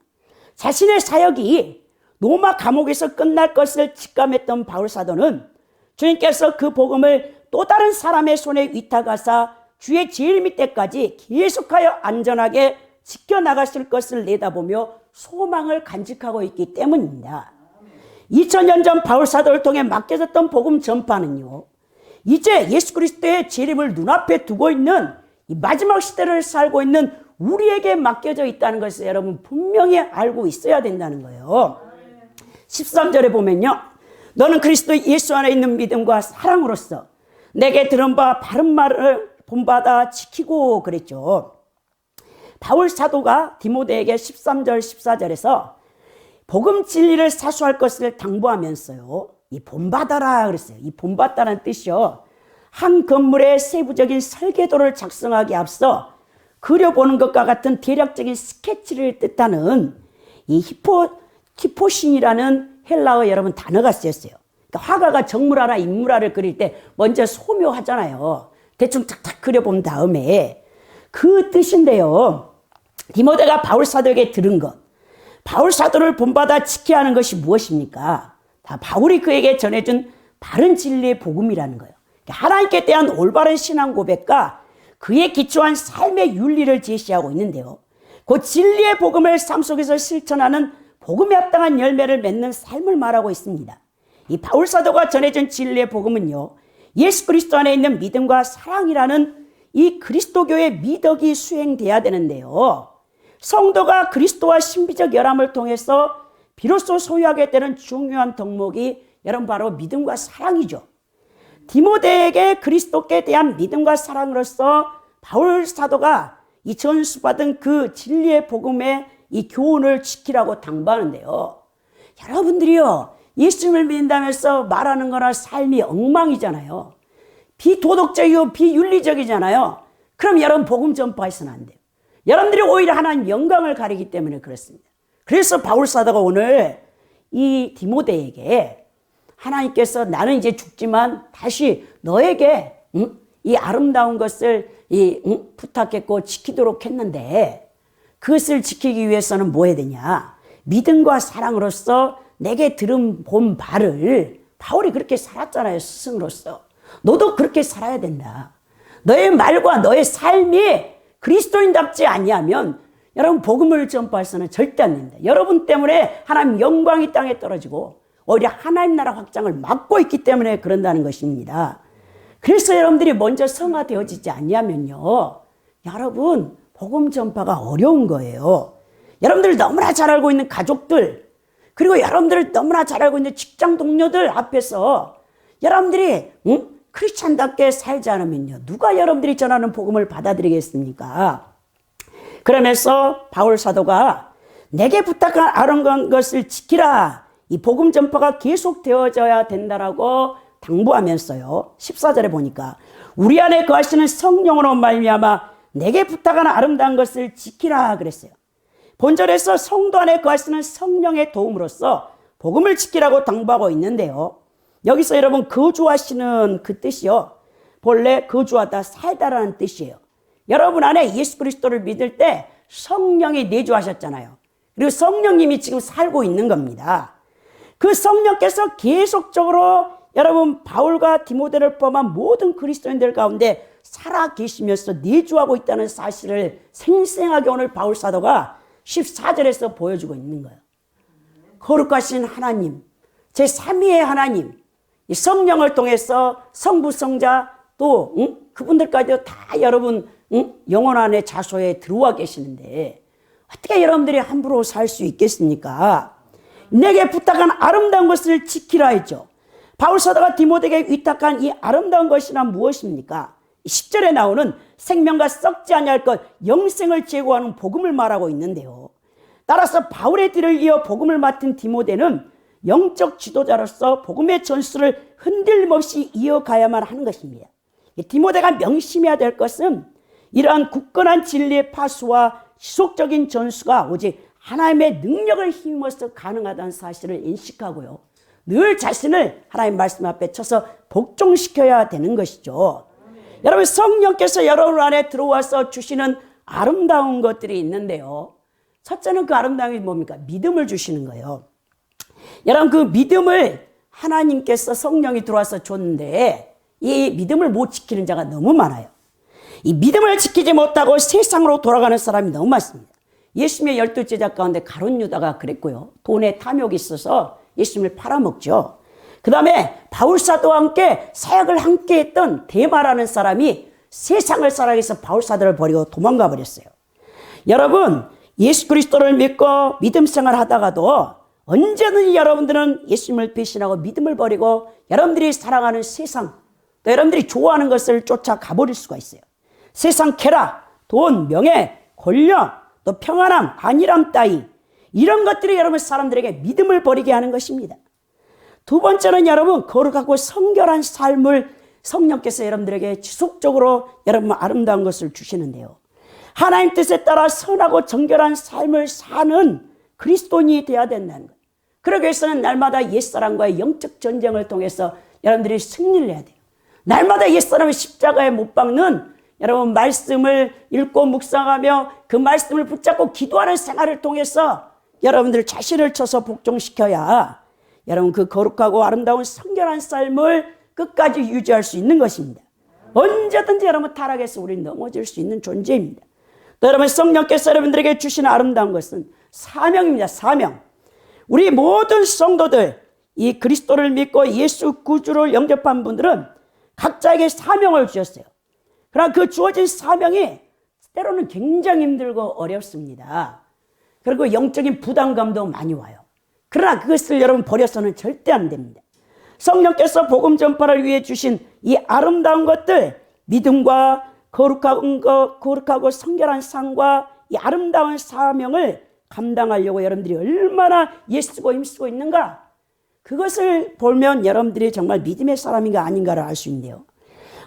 자신의 사역이 로마 감옥에서 끝날 것을 직감했던 바울 사도는 주님께서 그 복음을 또 다른 사람의 손에 위탁하사 주의 재림이 때까지 계속하여 안전하게 지켜나가실 것을 내다보며 소망을 간직하고 있기 때문입니다. 2000년 전 바울 사도를 통해 맡겨졌던 복음 전파는요, 이제 예수 그리스도의 재림을 눈앞에 두고 있는 이 마지막 시대를 살고 있는 우리에게 맡겨져 있다는 것을 여러분 분명히 알고 있어야 된다는 거예요. 13절에 보면요, 너는 그리스도 예수 안에 있는 믿음과 사랑으로서 내게 들은 바 바른 말을 본받아 지키고 그랬죠. 바울 사도가 디모데에게 13절 14절에서 복음 진리를 사수할 것을 당부하면서요, 이 본받아라 그랬어요. 이 본받다라는 뜻이요, 한 건물의 세부적인 설계도를 작성하기 앞서 그려보는 것과 같은 대략적인 스케치를 뜻하는 이 히포신이라는 헬라어 여러분 단어가 쓰였어요. 그러니까 화가가 정물 하나 인물 하나를 그릴 때 먼저 소묘하잖아요. 대충 탁탁 그려본 다음에 그 뜻인데요, 디모데가 바울 사도에게 들은 것, 바울 사도를 본받아 지켜야 하는 것이 무엇입니까? 다 바울이 그에게 전해준 바른 진리의 복음이라는 거예요. 하나님께 대한 올바른 신앙 고백과 그에 기초한 삶의 윤리를 제시하고 있는데요, 그 진리의 복음을 삶 속에서 실천하는 복음에 합당한 열매를 맺는 삶을 말하고 있습니다. 이 바울 사도가 전해준 진리의 복음은요, 예수 그리스도 안에 있는 믿음과 사랑이라는 이 그리스도교의 미덕이 수행돼야 되는데요, 성도가 그리스도와 신비적 열함을 통해서 비로소 소유하게 되는 중요한 덕목이 여러분 바로 믿음과 사랑이죠. 디모데에게 그리스도께 대한 믿음과 사랑으로서 바울 사도가 이 전수받은 그 진리의 복음의 이 교훈을 지키라고 당부하는데요, 여러분들이요, 예수님을 믿는다면서 말하는 거나 삶이 엉망이잖아요. 비도덕적이고 비윤리적이잖아요. 그럼 여러분 복음 전파해서는 안 돼요. 여러분들이 오히려 하나님 영광을 가리기 때문에 그렇습니다. 그래서 바울 사도가 오늘 이 디모데에게 하나님께서 나는 이제 죽지만 다시 너에게 이 아름다운 것을 부탁했고 지키도록 했는데 그것을 지키기 위해서는 뭐 해야 되냐? 믿음과 사랑으로서 내게 들은 본 바를, 바울이 그렇게 살았잖아요, 스승으로서. 너도 그렇게 살아야 된다. 너의 말과 너의 삶이 그리스도인답지 아니하면 여러분 복음을 전파해서는 절대 안 됩니다. 여러분 때문에 하나님 영광이 땅에 떨어지고 오히려 하나님 나라 확장을 막고 있기 때문에 그런다는 것입니다. 그래서 여러분들이 먼저 성화되어지지 않냐면요, 여러분 복음 전파가 어려운 거예요. 여러분들 너무나 잘 알고 있는 가족들, 그리고 여러분들 너무나 잘 알고 있는 직장 동료들 앞에서 여러분들이 크리스찬답게 살지 않으면요, 누가 여러분들이 전하는 복음을 받아들이겠습니까? 그러면서 바울 사도가 내게 부탁한 아름다운 것을 지키라, 이 복음 전파가 계속되어져야 된다라고 당부하면서요, 14절에 보니까 우리 안에 거하시는 성령으로 말미암아 내게 부탁한 아름다운 것을 지키라 그랬어요. 본절에서 성도 안에 거하시는 성령의 도움으로써 복음을 지키라고 당부하고 있는데요, 여기서 여러분 거주하시는 그 뜻이요, 본래 거주하다 살다라는 뜻이에요. 여러분 안에 예수 그리스도를 믿을 때 성령이 내주하셨잖아요. 그리고 성령님이 지금 살고 있는 겁니다. 그 성령께서 계속적으로 여러분 바울과 디모데를 포함한 모든 그리스도인들 가운데 살아 계시면서 내주하고 있다는 사실을 생생하게 오늘 바울 사도가 14절에서 보여주고 있는 거예요. 거룩하신 하나님, 제3위의 하나님, 이 성령을 통해서 성부, 성자 또 그분들까지도 다 여러분 영혼 안에 자소에 들어와 계시는데 어떻게 여러분들이 함부로 살 수 있겠습니까? 내게 부탁한 아름다운 것을 지키라 했죠. 바울 사도가 디모데에게 위탁한 이 아름다운 것이란 무엇입니까? 10절에 나오는 생명과 썩지 아니할 것 영생을 제공하는 복음을 말하고 있는데요, 따라서 바울의 뒤를 이어 복음을 맡은 디모데는 영적 지도자로서 복음의 전수를 흔들림 없이 이어가야만 하는 것입니다. 디모데가 명심해야 될 것은 이러한 굳건한 진리의 파수와 지속적인 전수가 오직 하나님의 능력을 힘입어서 가능하다는 사실을 인식하고요. 늘 자신을 하나님 말씀 앞에 쳐서 복종시켜야 되는 것이죠. 여러분, 성령께서 여러분 안에 들어와서 주시는 아름다운 것들이 있는데요. 첫째는 그 아름다움이 뭡니까? 믿음을 주시는 거예요. 여러분, 그 믿음을 하나님께서 성령이 들어와서 줬는데 이 믿음을 못 지키는 자가 너무 많아요. 이 믿음을 지키지 못하고 세상으로 돌아가는 사람이 너무 많습니다. 예수님의 12제자 가운데 가룟 유다가 그랬고요. 돈에 탐욕이 있어서 예수님을 팔아먹죠. 그 다음에 바울사도와 함께 사역을 함께 했던 데마라는 사람이 세상을 살아가기 위해서 바울사도를 버리고 도망가 버렸어요. 여러분, 예수 그리스도를 믿고 믿음 생활 하다가도 언제든지 여러분들은 예수님을 배신하고 믿음을 버리고 여러분들이 사랑하는 세상, 또 여러분들이 좋아하는 것을 쫓아가 버릴 수가 있어요. 세상 쾌락, 돈, 명예, 권력, 또 평안함, 안일함 따위, 이런 것들이 여러분 사람들에게 믿음을 버리게 하는 것입니다. 두 번째는 여러분, 거룩하고 성결한 삶을 성령께서 여러분들에게 지속적으로 여러분 아름다운 것을 주시는데요. 하나님 뜻에 따라 선하고 정결한 삶을 사는 그리스도인이 되어야 된다는 거예요. 그러기 위해서는 날마다 옛사람과의 영적 전쟁을 통해서 여러분들이 승리를 해야 돼요. 날마다 옛사람의 십자가에 못 박는 여러분 말씀을 읽고 묵상하며 그 말씀을 붙잡고 기도하는 생활을 통해서 여러분들 자신을 쳐서 복종시켜야 여러분 그 거룩하고 아름다운 성결한 삶을 끝까지 유지할 수 있는 것입니다. 언제든지 여러분 타락해서 우리는 넘어질 수 있는 존재입니다. 또 여러분 성령께서 여러분들에게 주시는 아름다운 것은 사명입니다. 사명. 우리 모든 성도들, 이 그리스도를 믿고 예수 구주를 영접한 분들은 각자에게 사명을 주셨어요. 그러나 그 주어진 사명이 때로는 굉장히 힘들고 어렵습니다. 그리고 영적인 부담감도 많이 와요. 그러나 그것을 여러분 버려서는 절대 안 됩니다. 성령께서 복음 전파를 위해 주신 이 아름다운 것들, 믿음과 거룩하고 성결한 삶과 이 아름다운 사명을 감당하려고 여러분들이 얼마나 애쓰고 힘쓰고 있는가, 그것을 보면 여러분들이 정말 믿음의 사람인가 아닌가를 알 수 있는데요.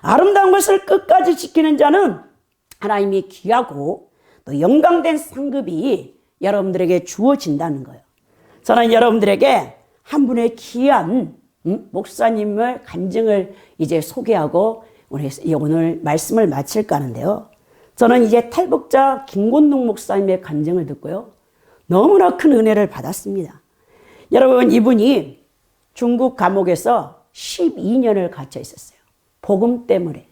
아름다운 것을 끝까지 지키는 자는 하나님이 귀하고 또 영광된 상급이 여러분들에게 주어진다는 거예요. 저는 여러분들에게 한 분의 귀한 목사님을 간증을 이제 소개하고 오늘 말씀을 마칠까 하는데요. 저는 이제 탈북자 김권동 목사님의 간증을 듣고요. 너무나 큰 은혜를 받았습니다. 여러분, 이분이 중국 감옥에서 12년을 갇혀 있었어요. 복음 때문에.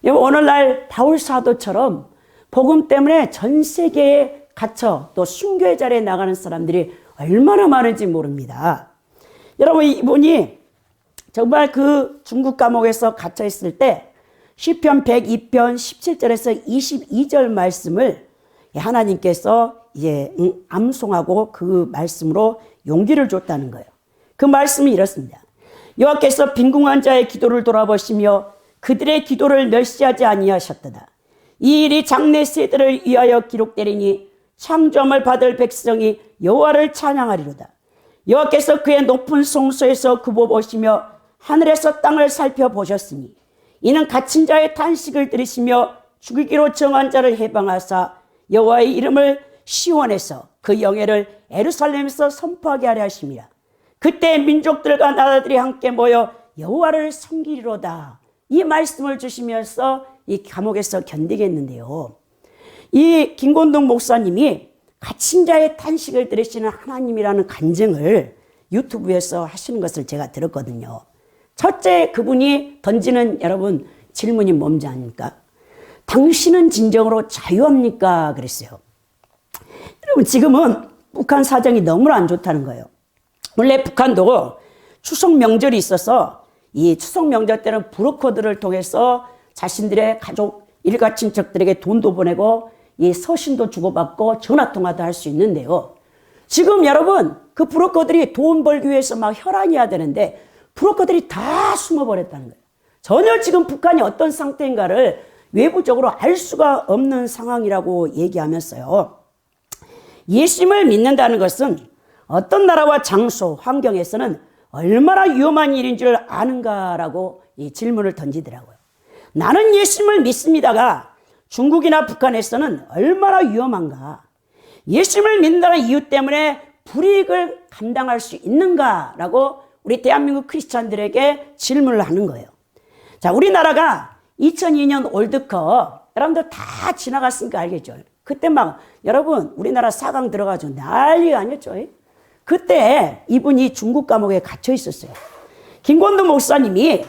오늘날 바울 사도처럼 복음 때문에 전 세계에 갇혀 또 순교의 자리에 나가는 사람들이 얼마나 많은지 모릅니다. 여러분, 이분이 정말 그 중국 감옥에서 갇혀 있을 때 시편 102편 17절에서 22절 말씀을 하나님께서 이제 암송하고 그 말씀으로 용기를 줬다는 거예요. 그 말씀이 이렇습니다. 여호와께서 빈궁한 자의 기도를 돌아보시며 그들의 기도를 멸시하지 아니하셨도다. 이 일이 장래 세대를 위하여 기록되리니 창조함을 받을 백성이 여호와를 찬양하리로다. 여호와께서 그의 높은 성소에서 굽어보시며 하늘에서 땅을 살펴보셨으니 이는 갇힌 자의 탄식을 들으시며 죽이기로 정한 자를 해방하사 여호와의 이름을 시온에서 그 영예를 예루살렘에서 선포하게 하려 하심이라. 그때 민족들과 나라들이 함께 모여 여호와를 섬기리로다. 이 말씀을 주시면서 이 감옥에서 견디게 했는데요. 이 김권동 목사님이 갇힌 자의 탄식을 들으시는 하나님이라는 간증을 유튜브에서 하시는 것을 제가 들었거든요. 첫째, 그분이 던지는 여러분 질문이 뭔지 아닙니까? 당신은 진정으로 자유합니까? 그랬어요. 여러분, 지금은 북한 사정이 너무나 안 좋다는 거예요. 원래 북한도 추석 명절이 있어서 이 추석 명절 때는 브로커들을 통해서 자신들의 가족, 일가 친척들에게 돈도 보내고 이 서신도 주고받고 전화통화도 할 수 있는데요. 지금 여러분, 그 브로커들이 돈 벌기 위해서 막 혈안해야 되는데 브로커들이 다 숨어버렸다는 거예요. 전혀 지금 북한이 어떤 상태인가를 외부적으로 알 수가 없는 상황이라고 얘기하면서요. 예수님을 믿는다는 것은 어떤 나라와 장소, 환경에서는 얼마나 위험한 일인 줄 아는가라고 이 질문을 던지더라고요. 나는 예수님을 믿습니다가 중국이나 북한에서는 얼마나 위험한가, 예수님을 믿는다는 이유 때문에 불이익을 감당할 수 있는가라고 우리 대한민국 크리스찬들에게 질문을 하는 거예요. 자, 우리나라가 2002년 월드컵 여러분들 다 지나갔으니까 알겠죠. 그때 막 여러분 우리나라 4강 들어가지고 난리가 아니었죠. 그때 이분이 중국 감옥에 갇혀 있었어요. 김권도 목사님이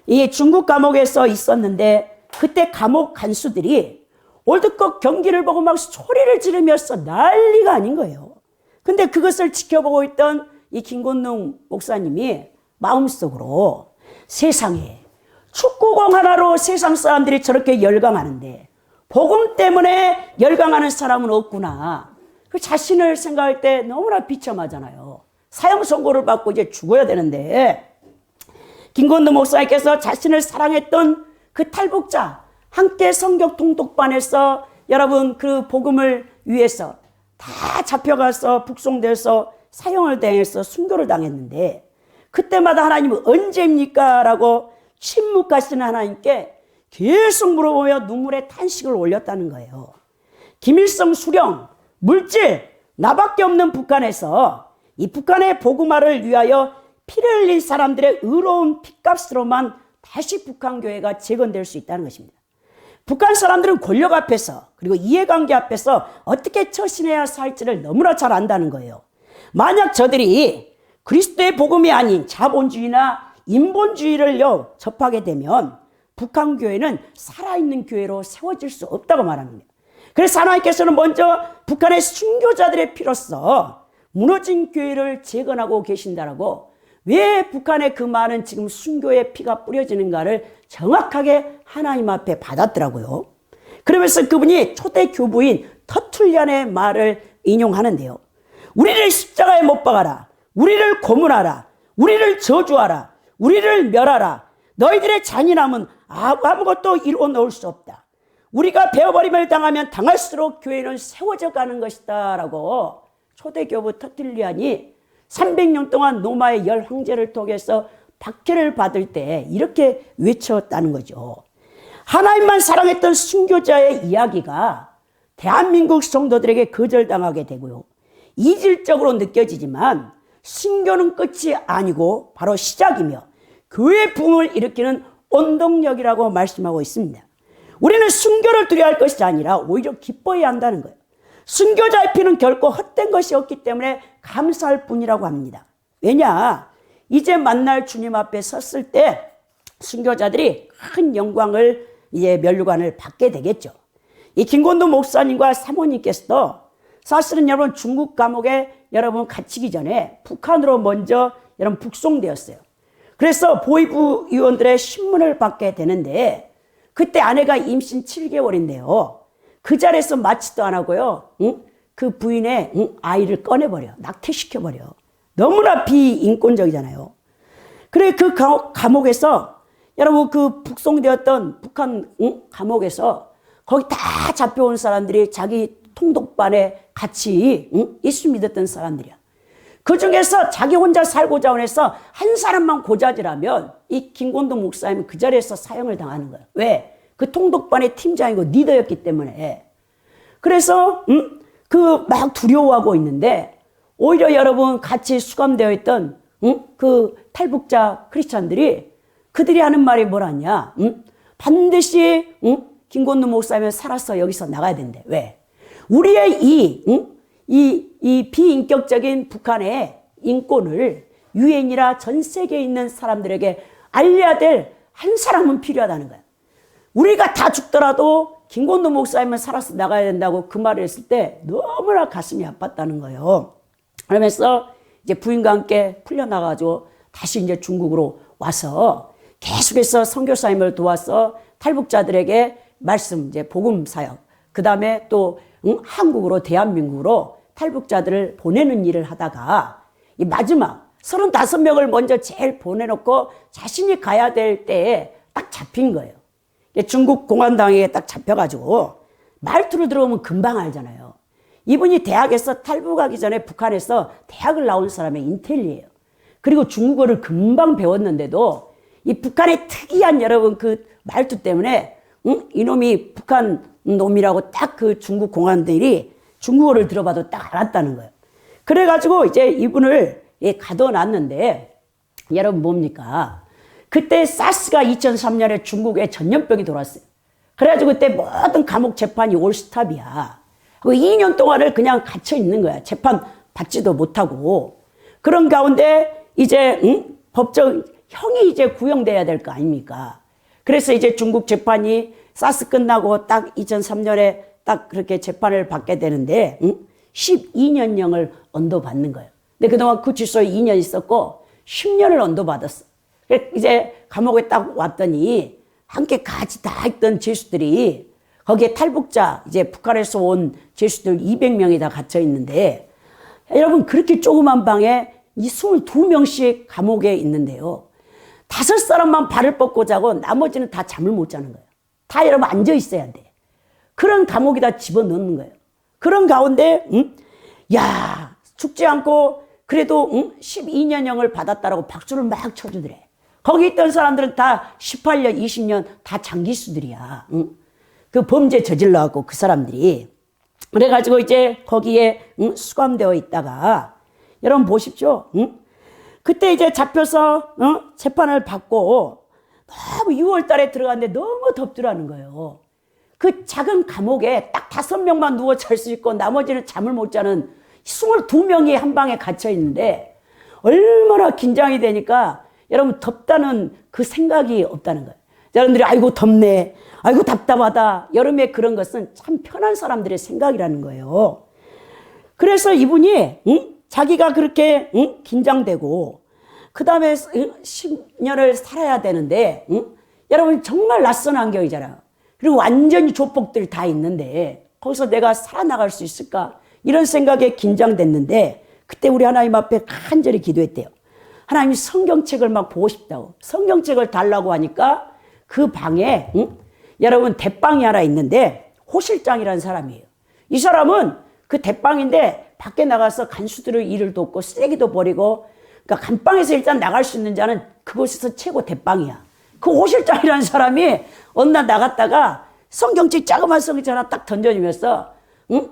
이 중국 감옥에서 있었는데 그때 감옥 간수들이 월드컵 경기를 보고 막 소리를 지르면서 난리가 아닌 거예요. 근데 그것을 지켜보고 있던 이 김권동 목사님이 마음속으로 세상에 축구공 하나로 세상 사람들이 저렇게 열광하는데 복음 때문에 열광하는 사람은 없구나. 그 자신을 생각할 때 너무나 비참하잖아요. 사형 선고를 받고 이제 죽어야 되는데 김권도 목사님께서 자신을 사랑했던 그 탈북자 함께 성경 통독반에서 여러분 그 복음을 위해서 다 잡혀가서 북송돼서 사형을 당해서 순교를 당했는데 그때마다 하나님은 언제입니까? 라고 침묵하시는 하나님께 계속 물어보며 눈물의 탄식을 올렸다는 거예요. 김일성 수령, 물질, 나밖에 없는 북한에서 이 북한의 복음화를 위하여 피를 흘린 사람들의 의로운 피값으로만 다시 북한교회가 재건될 수 있다는 것입니다. 북한 사람들은 권력 앞에서 그리고 이해관계 앞에서 어떻게 처신해야 할지를 너무나 잘 안다는 거예요. 만약 저들이 그리스도의 복음이 아닌 자본주의나 인본주의를요 접하게 되면 북한 교회는 살아있는 교회로 세워질 수 없다고 말합니다. 그래서 하나님께서는 먼저 북한의 순교자들의 피로써 무너진 교회를 재건하고 계신다라고, 왜 북한에 그 많은 지금 순교의 피가 뿌려지는가를 정확하게 하나님 앞에 받았더라고요. 그러면서 그분이 초대 교부인 터툴리안의 말을 인용하는데요. 우리를 십자가에 못 박아라. 우리를 고문하라. 우리를 저주하라. 우리를 멸하라. 너희들의 잔인함은 아무것도 이루어 놓을 수 없다. 우리가 베어버림을 당하면 당할수록 교회는 세워져 가는 것이다 라고 초대교부 터툴리안이 300년 동안 로마의 열 황제를 통해서 박해를 받을 때 이렇게 외쳤다는 거죠. 하나님만 사랑했던 순교자의 이야기가 대한민국 성도들에게 거절당하게 되고요. 이질적으로 느껴지지만 순교는 끝이 아니고 바로 시작이며 교회의 붐을 일으키는 원동력이라고 말씀하고 있습니다. 우리는 순교를 두려워할 것이 아니라 오히려 기뻐해야 한다는 거예요. 순교자의 피는 결코 헛된 것이 없기 때문에 감사할 뿐이라고 합니다. 왜냐? 이제 만날 주님 앞에 섰을 때 순교자들이 큰 영광을 이제 면류관을 받게 되겠죠. 이 김권도 목사님과 사모님께서도 사실은 여러분 중국 감옥에 여러분 갇히기 전에 북한으로 먼저 여러분 북송되었어요. 그래서 보위부 의원들의 신문을 받게 되는데 그때 아내가 임신 7개월인데요. 그 자리에서 마취도 안 하고요. 그 부인의 아이를 꺼내버려. 낙태시켜버려. 너무나 비인권적이잖아요. 그래 그 감옥에서 여러분 그 북송되었던 북한 감옥에서 거기 다 잡혀온 사람들이 자기 통독반에 같이 예수 믿었던 사람들이야. 그 중에서 자기 혼자 살고자 원해서 한 사람만 고자질하면 이 김권동 목사님은 그 자리에서 사형을 당하는 거예요. 왜? 그 통독반의 팀장이고 리더였기 때문에. 그래서 그 막 두려워하고 있는데 오히려 여러분 같이 수감되어 있던 그 탈북자 크리스찬들이 그들이 하는 말이 뭐라냐? 반드시 김권동 목사님은 살아서 여기서 나가야 된대. 왜? 우리의 이 비인격적인 북한의 인권을 유엔이라 전 세계에 있는 사람들에게 알려야 될 한 사람은 필요하다는 거야. 우리가 다 죽더라도 김권도 목사님은 살아서 나가야 된다고 그 말을 했을 때 너무나 가슴이 아팠다는 거예요. 그러면서 이제 부인과 함께 풀려나가지고 다시 이제 중국으로 와서 계속해서 선교사님을 도와서 탈북자들에게 말씀, 이제 복음 사역, 그 다음에 또 한국으로 대한민국으로 탈북자들을 보내는 일을 하다가 이 마지막 35명을 먼저 제일 보내놓고 자신이 가야 될 때에 딱 잡힌 거예요. 중국 공안당에 딱 잡혀가지고 말투를 들어보면 금방 알잖아요. 이분이 대학에서 탈북하기 전에 북한에서 대학을 나온 사람의 인텔리예요. 그리고 중국어를 금방 배웠는데도 이 북한의 특이한 여러분 그 말투 때문에 응? 이놈이 북한 놈이라고 딱 그 중국 공안들이 중국어를 들어봐도 딱 알았다는 거예요. 그래가지고 이제 이분을 가둬놨는데, 여러분 뭡니까? 그때 사스가 2003년에 중국에 전염병이 돌았어요. 그래가지고 그때 모든 감옥 재판이 올스탑이야. 2년 동안을 그냥 갇혀 있는 거야. 재판 받지도 못하고. 그런 가운데 이제 법적 형이 이제 구형돼야 될 거 아닙니까? 그래서 이제 중국 재판이 사스 끝나고 딱 2003년에 딱 그렇게 재판을 받게 되는데 12년형을 언도받는 거예요. 근데 그동안 구치소에 2년 있었고 10년을 언도받았어. 이제 감옥에 딱 왔더니 함께 같이 다 있던 죄수들이 거기에 탈북자, 이제 북한에서 온 죄수들 200명이 다 갇혀 있는데, 여러분 그렇게 조그만 방에 이 22명씩 감옥에 있는데요. 5사람만 발을 뻗고 자고 나머지는 다 잠을 못 자는 거예요. 다 여러분 앉아 있어야 돼. 그런 감옥에다 집어넣는 거예요. 그런 가운데 야, 죽지 않고 그래도 12년형을 받았다라고 박수를 막 쳐주더래. 거기 있던 사람들은 다 18년, 20년 다 장기수들이야. 그 범죄 저질러갖고 그 사람들이. 그래가지고 이제 거기에 수감되어 있다가, 여러분 보십시오. 그때 이제 잡혀서 재판을 받고 너무 6월 달에 들어갔는데 너무 덥더라는 거예요. 그 작은 감옥에 딱 5명만 누워 잘 수 있고 나머지는 잠을 못 자는 22명이 한 방에 갇혀 있는데, 얼마나 긴장이 되니까 여러분 덥다는 그 생각이 없다는 거예요. 여러분들이 아이고 덥네, 아이고 답답하다, 여름에 그런 것은 참 편한 사람들의 생각이라는 거예요. 그래서 이분이 자기가 그렇게 긴장되고 그 다음에 10년을 살아야 되는데 여러분 정말 낯선 환경이잖아요. 그리고 완전히 조폭들 다 있는데 거기서 내가 살아나갈 수 있을까, 이런 생각에 긴장됐는데, 그때 우리 하나님 앞에 간절히 기도했대요. 하나님 성경책을 막 보고 싶다고. 성경책을 달라고 하니까 그 방에 여러분 대방이 하나 있는데 호실장이라는 사람이에요. 이 사람은 그 대방인데 밖에 나가서 간수들의 일을 돕고 쓰레기도 버리고, 그러니까 간방에서 일단 나갈 수 있는 자는 그곳에서 최고 대방이야. 그 호실장이라는 사람이 어느 날 나갔다가 성경책, 자그마한 성경책 하나 딱 던져주면서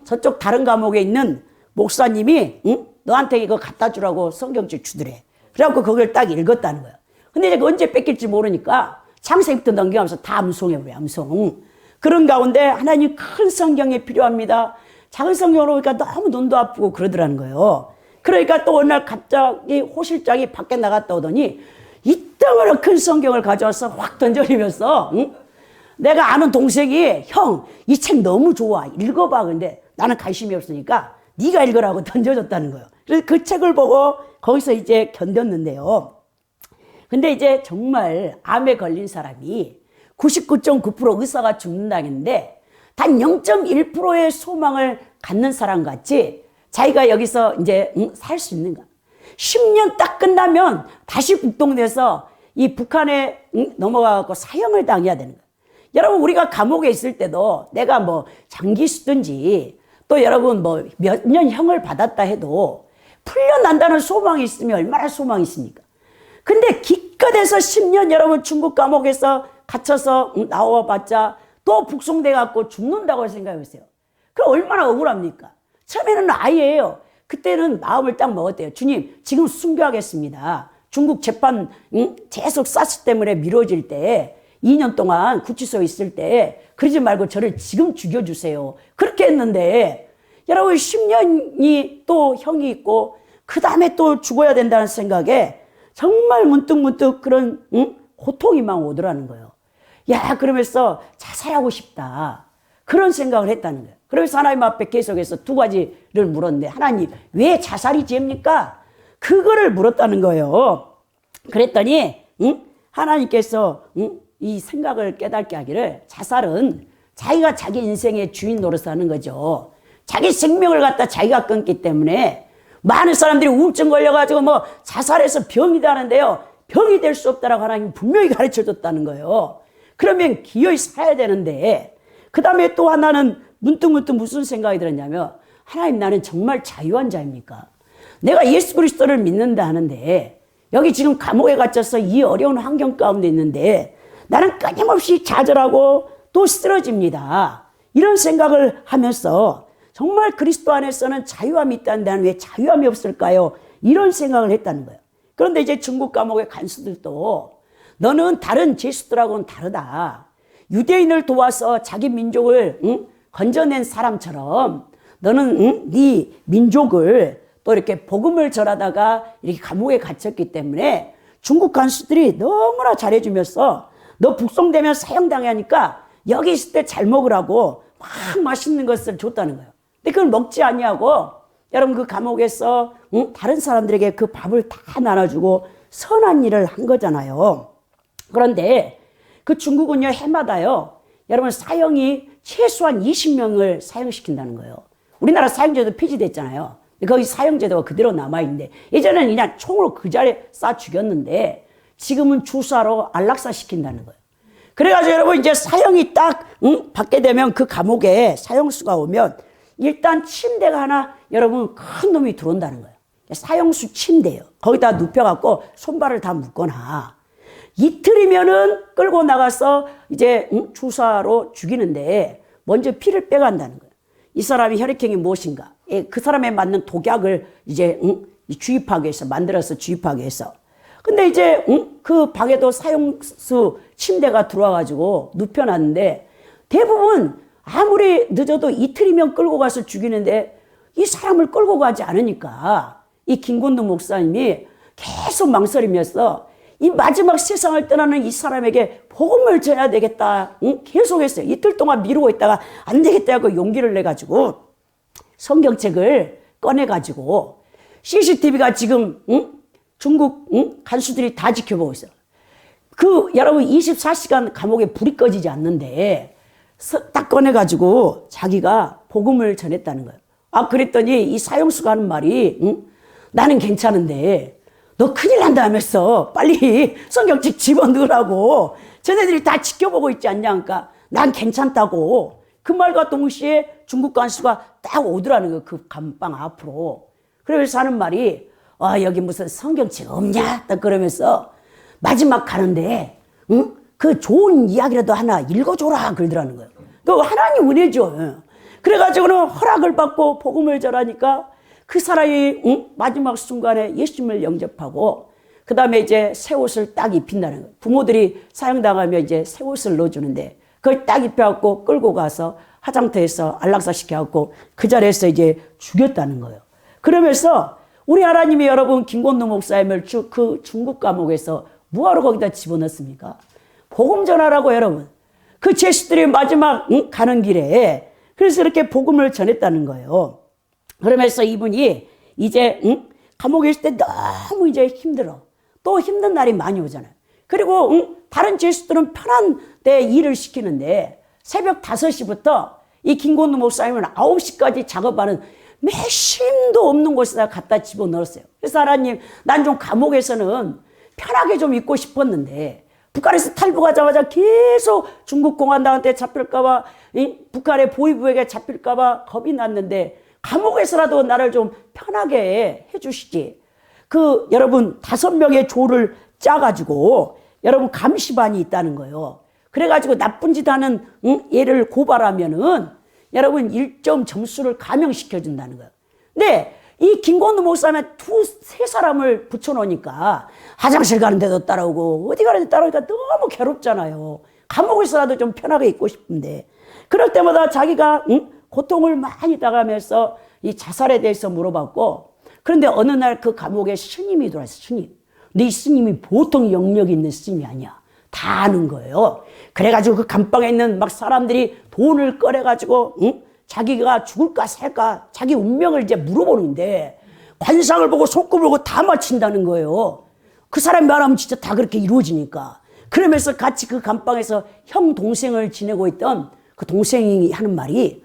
저쪽 다른 감옥에 있는 목사님이 너한테 이거 갖다 주라고 성경책 주더래. 그래갖고 그걸 딱 읽었다는 거야. 근데 이제 언제 뺏길지 모르니까 창세기부터 넘겨가면서 다 암송해버려, 암송. 그런 가운데 하나님 큰 성경이 필요합니다. 작은 성경으로 보니까 너무 눈도 아프고 그러더라는 거예요. 그러니까 또 어느 날 갑자기 호실장이 밖에 나갔다 오더니 이따가나 큰 성경을 가져와서 확 던져리면서 내가 아는 동생이 형, 이 책 너무 좋아, 읽어봐. 근데 나는 관심이 없으니까 네가 읽으라고 던져줬다는 거예요. 그래서 그 책을 보고 거기서 이제 견뎠는데요. 근데 이제 정말 암에 걸린 사람이 99.9% 의사가 죽는다는데 단 0.1%의 소망을 갖는 사람 같이 자기가 여기서 이제 살 수 있는가. 10년 딱 끝나면 다시 북동돼서 이 북한에 넘어가고 사형을 당해야 되는 거예요. 여러분 우리가 감옥에 있을 때도 내가 뭐 장기수든지 또 여러분 뭐 몇 년 형을 받았다 해도 풀려난다는 소망이 있으면 얼마나 소망이 있습니까? 근데 기껏해서 10년 여러분 중국 감옥에서 갇혀서 나와봤자 또 북송돼 갖고 죽는다고 생각해보세요. 그럼 얼마나 억울합니까? 처음에는 아예요. 그때는 마음을 딱 먹었대요. 주님, 지금 순교하겠습니다. 중국 재판 계속 사스 때문에 미뤄질 때 2년 동안 구치소에 있을 때 그러지 말고 저를 지금 죽여주세요. 그렇게 했는데 여러분 10년이 또 형이 있고 그 다음에 또 죽어야 된다는 생각에 정말 문득문득 그런 고통이 막 오더라는 거예요. 야, 그러면서 자살하고 싶다. 그런 생각을 했다는 거예요. 그래서 하나님 앞에 계속해서 두 가지를 물었는데, 하나님 왜 자살이 죄입니까? 그거를 물었다는 거예요. 그랬더니 하나님께서 이 생각을 깨닫게 하기를, 자살은 자기가 자기 인생의 주인 노릇을 하는 거죠. 자기 생명을 갖다 자기가 끊기 때문에 많은 사람들이 우울증 걸려가지고 뭐 자살해서 병이 되는데요, 병이 될 수 없다라고 하나님 분명히 가르쳐줬다는 거예요. 그러면 기어이 살아야 되는데, 그 다음에 또 하나는 문득문득 무슨 생각이 들었냐면, 하나님 나는 정말 자유한 자입니까? 내가 예수 그리스도를 믿는다 하는데 여기 지금 감옥에 갇혀서 이 어려운 환경 가운데 있는데 나는 끊임없이 좌절하고 또 쓰러집니다. 이런 생각을 하면서 정말 그리스도 안에서는 자유함이 있다는데 왜 자유함이 없을까요? 이런 생각을 했다는 거예요. 그런데 이제 중국 감옥의 간수들도 너는 다른 죄수들하고는 다르다. 유대인을 도와서 자기 민족을 건져낸 사람처럼 너는 네 민족을 또 이렇게 복음을 전하다가 이렇게 감옥에 갇혔기 때문에 중국 간수들이 너무나 잘해주면서 너 북송되면 사형당하니까 여기 있을 때 잘 먹으라고 막 맛있는 것을 줬다는 거예요. 근데 그걸 먹지 아니하고 여러분 그 감옥에서 다른 사람들에게 그 밥을 다 나눠주고 선한 일을 한 거잖아요. 그런데 그 중국은요 해마다요 여러분 사형이 최소한 20명을 사형시킨다는 거예요. 우리나라 사형제도 폐지됐잖아요. 거기 사형제도가 그대로 남아있는데 예전에는 그냥 총으로 그 자리에 쏴 죽였는데 지금은 주사로 안락사 시킨다는 거예요. 그래가지고 여러분 이제 사형이 딱 받게 되면 그 감옥에 사형수가 오면 일단 침대가 하나 여러분 큰 놈이 들어온다는 거예요. 사형수 침대예요. 거기다 눕혀갖고 손발을 다 묶거나 이틀이면은 끌고 나가서 이제 주사로 죽이는데 먼저 피를 빼간다는 거예요. 이 사람이 혈액형이 무엇인가? 그 사람에 맞는 독약을 이제 주입하기 위해서 만들어서 주입하기 위해서. 근데 이제 그 방에도 사형수 침대가 들어와가지고 눕혀놨는데 대부분 아무리 늦어도 이틀이면 끌고 가서 죽이는데 이 사람을 끌고 가지 않으니까 이 김건도 목사님이 계속 망설이면서 이 마지막 세상을 떠나는 이 사람에게 복음을 전해야 되겠다. 계속했어요. 이틀 동안 미루고 있다가 안 되겠다 하고 용기를 내가지고 성경책을 꺼내가지고 CCTV가 지금 중국 간수들이 다 지켜보고 있어요. 그 여러분 24시간 감옥에 불이 꺼지지 않는데 딱 꺼내가지고 자기가 복음을 전했다는 거예요. 아 그랬더니 이 사형수가 하는 말이 나는 괜찮은데 너 큰일 난다면서 빨리 성경책 집어넣으라고 쟤네들이 다 지켜보고 있지 않냐. 그러니까 난 괜찮다고. 그 말과 동시에 중국 간수가 딱 오더라는 거예요. 그 감방 앞으로. 그래서 하는 말이 여기 무슨 성경책 없냐? 딱 그러면서 마지막 가는데 그 좋은 이야기라도 하나 읽어줘라 그러더라는 거예요. 그 하나님 은혜죠. 그래가지고는 허락을 받고 복음을 전하니까 그 사람이 마지막 순간에 예수님을 영접하고 그 다음에 이제 새 옷을 딱 입힌다는 거예요. 부모들이 사형당하면 이제 새 옷을 넣어주는데 그걸 딱 입혀갖고 끌고 가서 화장터에서 안락사 시켜갖고 그 자리에서 이제 죽였다는 거예요. 그러면서 우리 하나님이 여러분 김건도 목사님을 그 중국 감옥에서 뭐하러 거기다 집어넣습니까? 복음 전하라고 여러분. 그 죄수들이 마지막 가는 길에 그래서 이렇게 복음을 전했다는 거예요. 그러면서 이분이 이제 감옥에 있을 때 너무 이제 힘들어. 또 힘든 날이 많이 오잖아요. 그리고 다른 죄수들은 편한 데 일을 시키는데 새벽 5시부터 이 김건도 목사님은 9시까지 작업하는 매심도 없는 곳에다 갖다 집어넣었어요. 그래서 하나님 난 좀 감옥에서는 편하게 좀 있고 싶었는데 북한에서 탈북하자마자 계속 중국 공안당한테 잡힐까봐 북한의 보위부에게 잡힐까봐 겁이 났는데 감옥에서라도 나를 좀 편하게 해주시지. 그 여러분 5명의 조를 짜가지고 여러분 감시반이 있다는 거예요. 그래가지고 나쁜 짓 하는 얘를 고발하면은 여러분 1점 점수를 감형시켜준다는 거예요. 근데 이 김건도 목사님의 2-3 붙여놓으니까 화장실 가는 데도 따라오고 어디 가는 데 따라오니까 너무 괴롭잖아요. 감옥에서라도 좀 편하게 있고 싶은데 그럴 때마다 자기가 고통을 많이 당하면서 이 자살에 대해서 물어봤고 그런데 어느 날 그 감옥에 스님이 들어왔어요. 스님. 근데 이 스님이 보통 영역 있는 스님이 아니야. 다 아는 거예요. 그래가지고 그 감방에 있는 막 사람들이 돈을 꺼내가지고 자기가 죽을까 살까 자기 운명을 이제 물어보는데 관상을 보고 손꼽을 보고 다 맞힌다는 거예요. 그 사람이 말하면 진짜 다 그렇게 이루어지니까. 그러면서 같이 그 감방에서 형 동생을 지내고 있던 그 동생이 하는 말이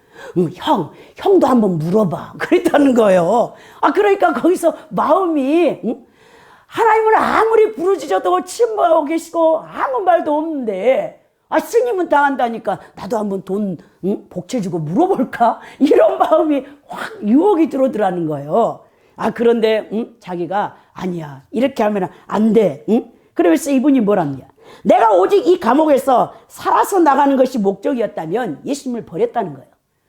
형도 한번 물어봐. 그랬다는 거예요. 그러니까 거기서 마음이 하나님은 아무리 부르짖어도 침묵하고 계시고 아무 말도 없는데 스님은 다 한다니까 나도 한번 돈 복채 주고 물어볼까? 이런 마음이 확 유혹이 들어오더라는 거예요. 그런데 자기가 아니야 이렇게 하면 안 돼. 그러면서 이분이 뭐랍니까? 내가 오직 이 감옥에서 살아서 나가는 것이 목적이었다면 예수님을 버렸다는 거예요.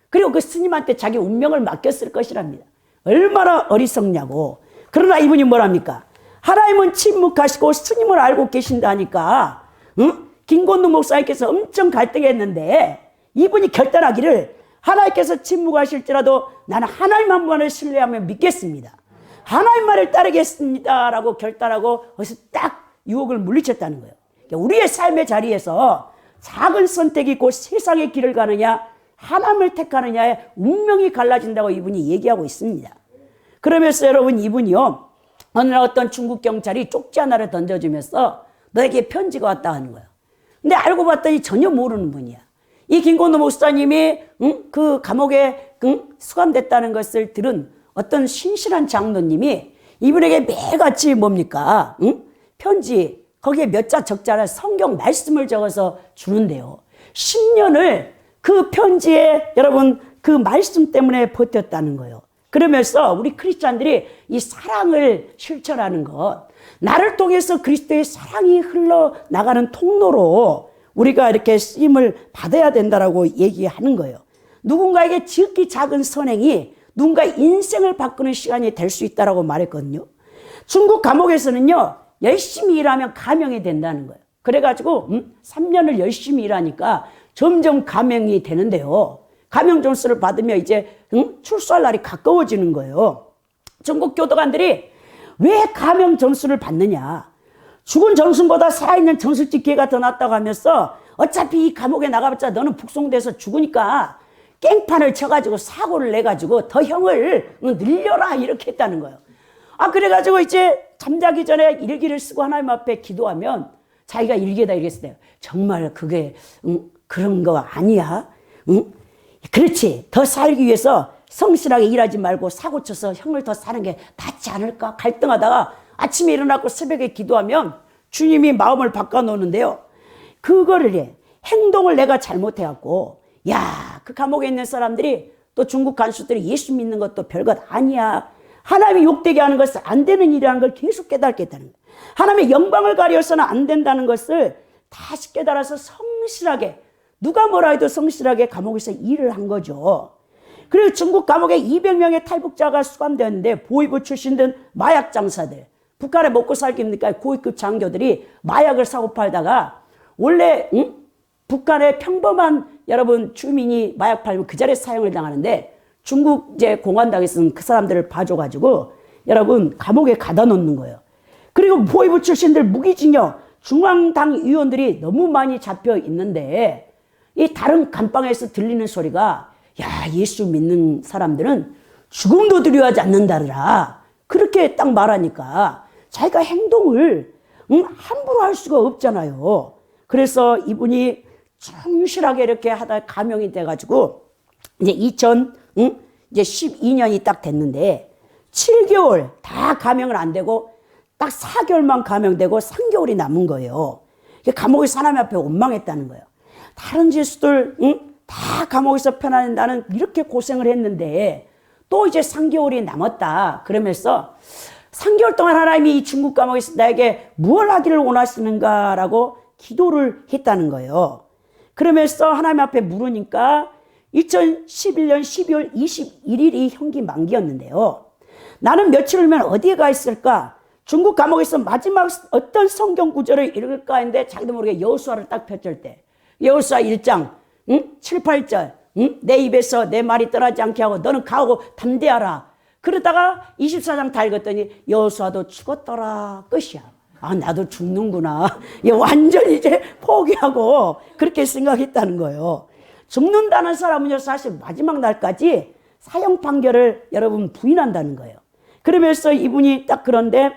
그리고 그 스님한테 자기 운명을 맡겼을 것이랍니다. 얼마나 어리석냐고. 그러나 이분이 뭐랍니까? 하나님은 침묵하시고 스님을 알고 계신다니까, 응? 김건우 목사님께서 엄청 갈등했는데 이분이 결단하기를 하나님께서 침묵하실지라도 나는 하나님 한 분을 신뢰하며 믿겠습니다. 하나님 말을 따르겠습니다. 라고 결단하고 거기서 딱 유혹을 물리쳤다는 거예요. 우리의 삶의 자리에서 작은 선택이 있고 세상의 길을 가느냐 하나님을 택하느냐에 운명이 갈라진다고 이분이 얘기하고 있습니다. 그러면서 여러분 이분이요, 어느 날 어떤 중국 경찰이 쪽지 하나를 던져주면서 너에게 편지가 왔다 하는 거예요. 근데 알고 봤더니 전혀 모르는 분이야. 이 김건우 목사님이 그 감옥에 수감됐다는 것을 들은 어떤 신실한 장로님이 이분에게 매같이 뭡니까? 편지, 거기에 몇 자 적자를 성경 말씀을 적어서 주는데요. 10년을 그 편지에 여러분 그 말씀 때문에 버텼다는 거예요. 그러면서 우리 크리스찬들이 이 사랑을 실천하는 것, 나를 통해서 그리스도의 사랑이 흘러나가는 통로로 우리가 이렇게 쓰임을 받아야 된다라고 얘기하는 거예요. 누군가에게 지극히 작은 선행이 누군가의 인생을 바꾸는 시간이 될 수 있다라고 말했거든요. 중국 감옥에서는요, 열심히 일하면 감형이 된다는 거예요. 그래가지고 3년을 열심히 일하니까 점점 감형이 되는데요. 감형 점수를 받으면 이제 출소할 날이 가까워지는 거예요. 중국 교도관들이 왜 감형 점수를 받느냐? 죽은 정순보다 살아있는 정순 기회가 더 낫다고 하면서 어차피 이 감옥에 나가봤자 너는 북송돼서 죽으니까 깽판을 쳐가지고 사고를 내가지고 더 형을 늘려라 이렇게 했다는 거예요. 그래가지고 이제 잠자기 전에 일기를 쓰고 하나님 앞에 기도하면 자기가 일기에다 이랬어요. 정말 그게 그런 거 아니야? 그렇지. 더 살기 위해서 성실하게 일하지 말고 사고 쳐서 형을 더 사는 게 낫지 않을까 갈등하다가 아침에 일어나고 새벽에 기도하면 주님이 마음을 바꿔놓는데요. 그거를 해. 행동을 내가 잘못해갖고 그 감옥에 있는 사람들이 또 중국 간수들이 예수 믿는 것도 별것 아니야. 하나님이 욕되게 하는 것은 안 되는 일이라는 걸 계속 깨닫겠다는 거예요. 하나님의 영광을 가려서는 안 된다는 것을 다시 깨달아서 성실하게, 누가 뭐라 해도 성실하게 감옥에서 일을 한 거죠. 그리고 중국 감옥에 200명의 탈북자가 수감되었는데 보위부 출신된 마약 장사들, 북한에 먹고 살기니까 고위급 장교들이 마약을 사고 팔다가 원래 북한의 평범한 여러분 주민이 마약 팔면 그 자리에 사형을 당하는데 중국 이제 공안당에서는 그 사람들을 봐줘가지고 여러분 감옥에 가다 놓는 거예요. 그리고 보위부 출신들 무기징역, 중앙당 의원들이 너무 많이 잡혀 있는데 이 다른 감방에서 들리는 소리가 예수 믿는 사람들은 죽음도 두려워하지 않는다더라. 그렇게 딱 말하니까 자기가 행동을 함부로 할 수가 없잖아요. 그래서 이분이 충실하게 이렇게 하다 감형이 돼가지고 이제 2012년이 딱 됐는데 7개월 다 감형을 안 되고 딱 4개월만 감형되고 3개월이 남은 거예요. 감옥에 사람 앞에 원망했다는 거예요. 다른 죄수들 다 감옥에서 편안해 나는 이렇게 고생을 했는데 또 이제 3개월이 남았다. 그러면서 3개월 동안 하나님이 이 중국 감옥에서 나에게 무엇을 하기를 원하시는가라고 기도를 했다는 거예요. 그러면서 하나님 앞에 물으니까 2011년 12월 21일이 형기 만기였는데요. 나는 며칠 후면 어디에 가 있을까? 중국 감옥에서 마지막 어떤 성경 구절을 읽을까 했는데 자기도 모르게 여호수아를 딱 펼칠 때 여호수아 1장 7, 8절 내 입에서 내 말이 떠나지 않게 하고 너는 가고 담대하라. 그러다가 24장 다 읽었더니 여호수아도 죽었더라 끝이야. 나도 죽는구나. 완전히 이제 포기하고 그렇게 생각했다는 거예요. 죽는다는 사람은요 사실 마지막 날까지 사형 판결을 여러분 부인한다는 거예요. 그러면서 이분이 딱 그런데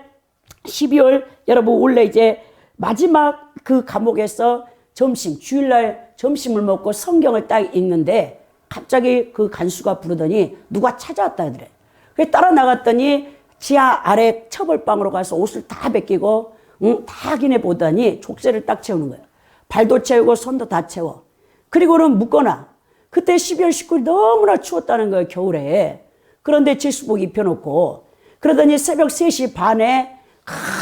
12월 여러분 원래 이제 마지막 그 감옥에서 주일날 점심을 먹고 성경을 딱 읽는데 갑자기 그 간수가 부르더니 누가 찾아왔다 하더래. 그래서 따라 나갔더니 지하 아래 처벌방으로 가서 옷을 다 벗기고 다 확인해 보더니 족쇄를 딱 채우는 거예요. 발도 채우고 손도 다 채워. 그리고는 묶어놔. 그때 12월 19일 너무나 추웠다는 거예요, 겨울에. 그런데 제수복 입혀놓고 그러더니 새벽 3시 반에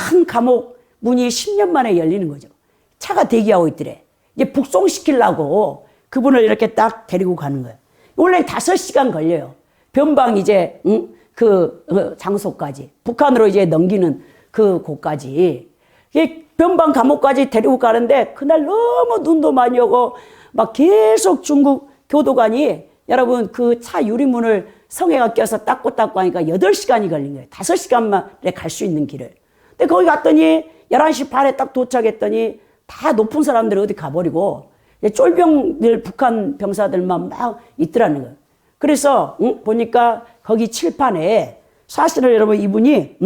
큰 감옥 문이 10년 만에 열리는 거죠. 차가 대기하고 있더래. 이제 북송시키려고 그분을 이렇게 딱 데리고 가는 거예요. 원래 5시간 걸려요. 변방 이제 그 장소까지 북한으로 이제 넘기는 그 곳까지 변방 감옥까지 데리고 가는데 그날 너무 눈도 많이 오고 막 계속 중국 교도관이 여러분 그 차 유리문을 성에가 껴서 닦고 하니까 8시간이 걸린 거예요. 5시간만에 갈 수 있는 길을. 근데 거기 갔더니 11시 반에 딱 도착했더니 다 높은 사람들이 어디 가버리고 쫄병들 북한 병사들만 막 있더라는 거예요. 그래서 보니까 거기 칠판에 사실은 여러분 이분이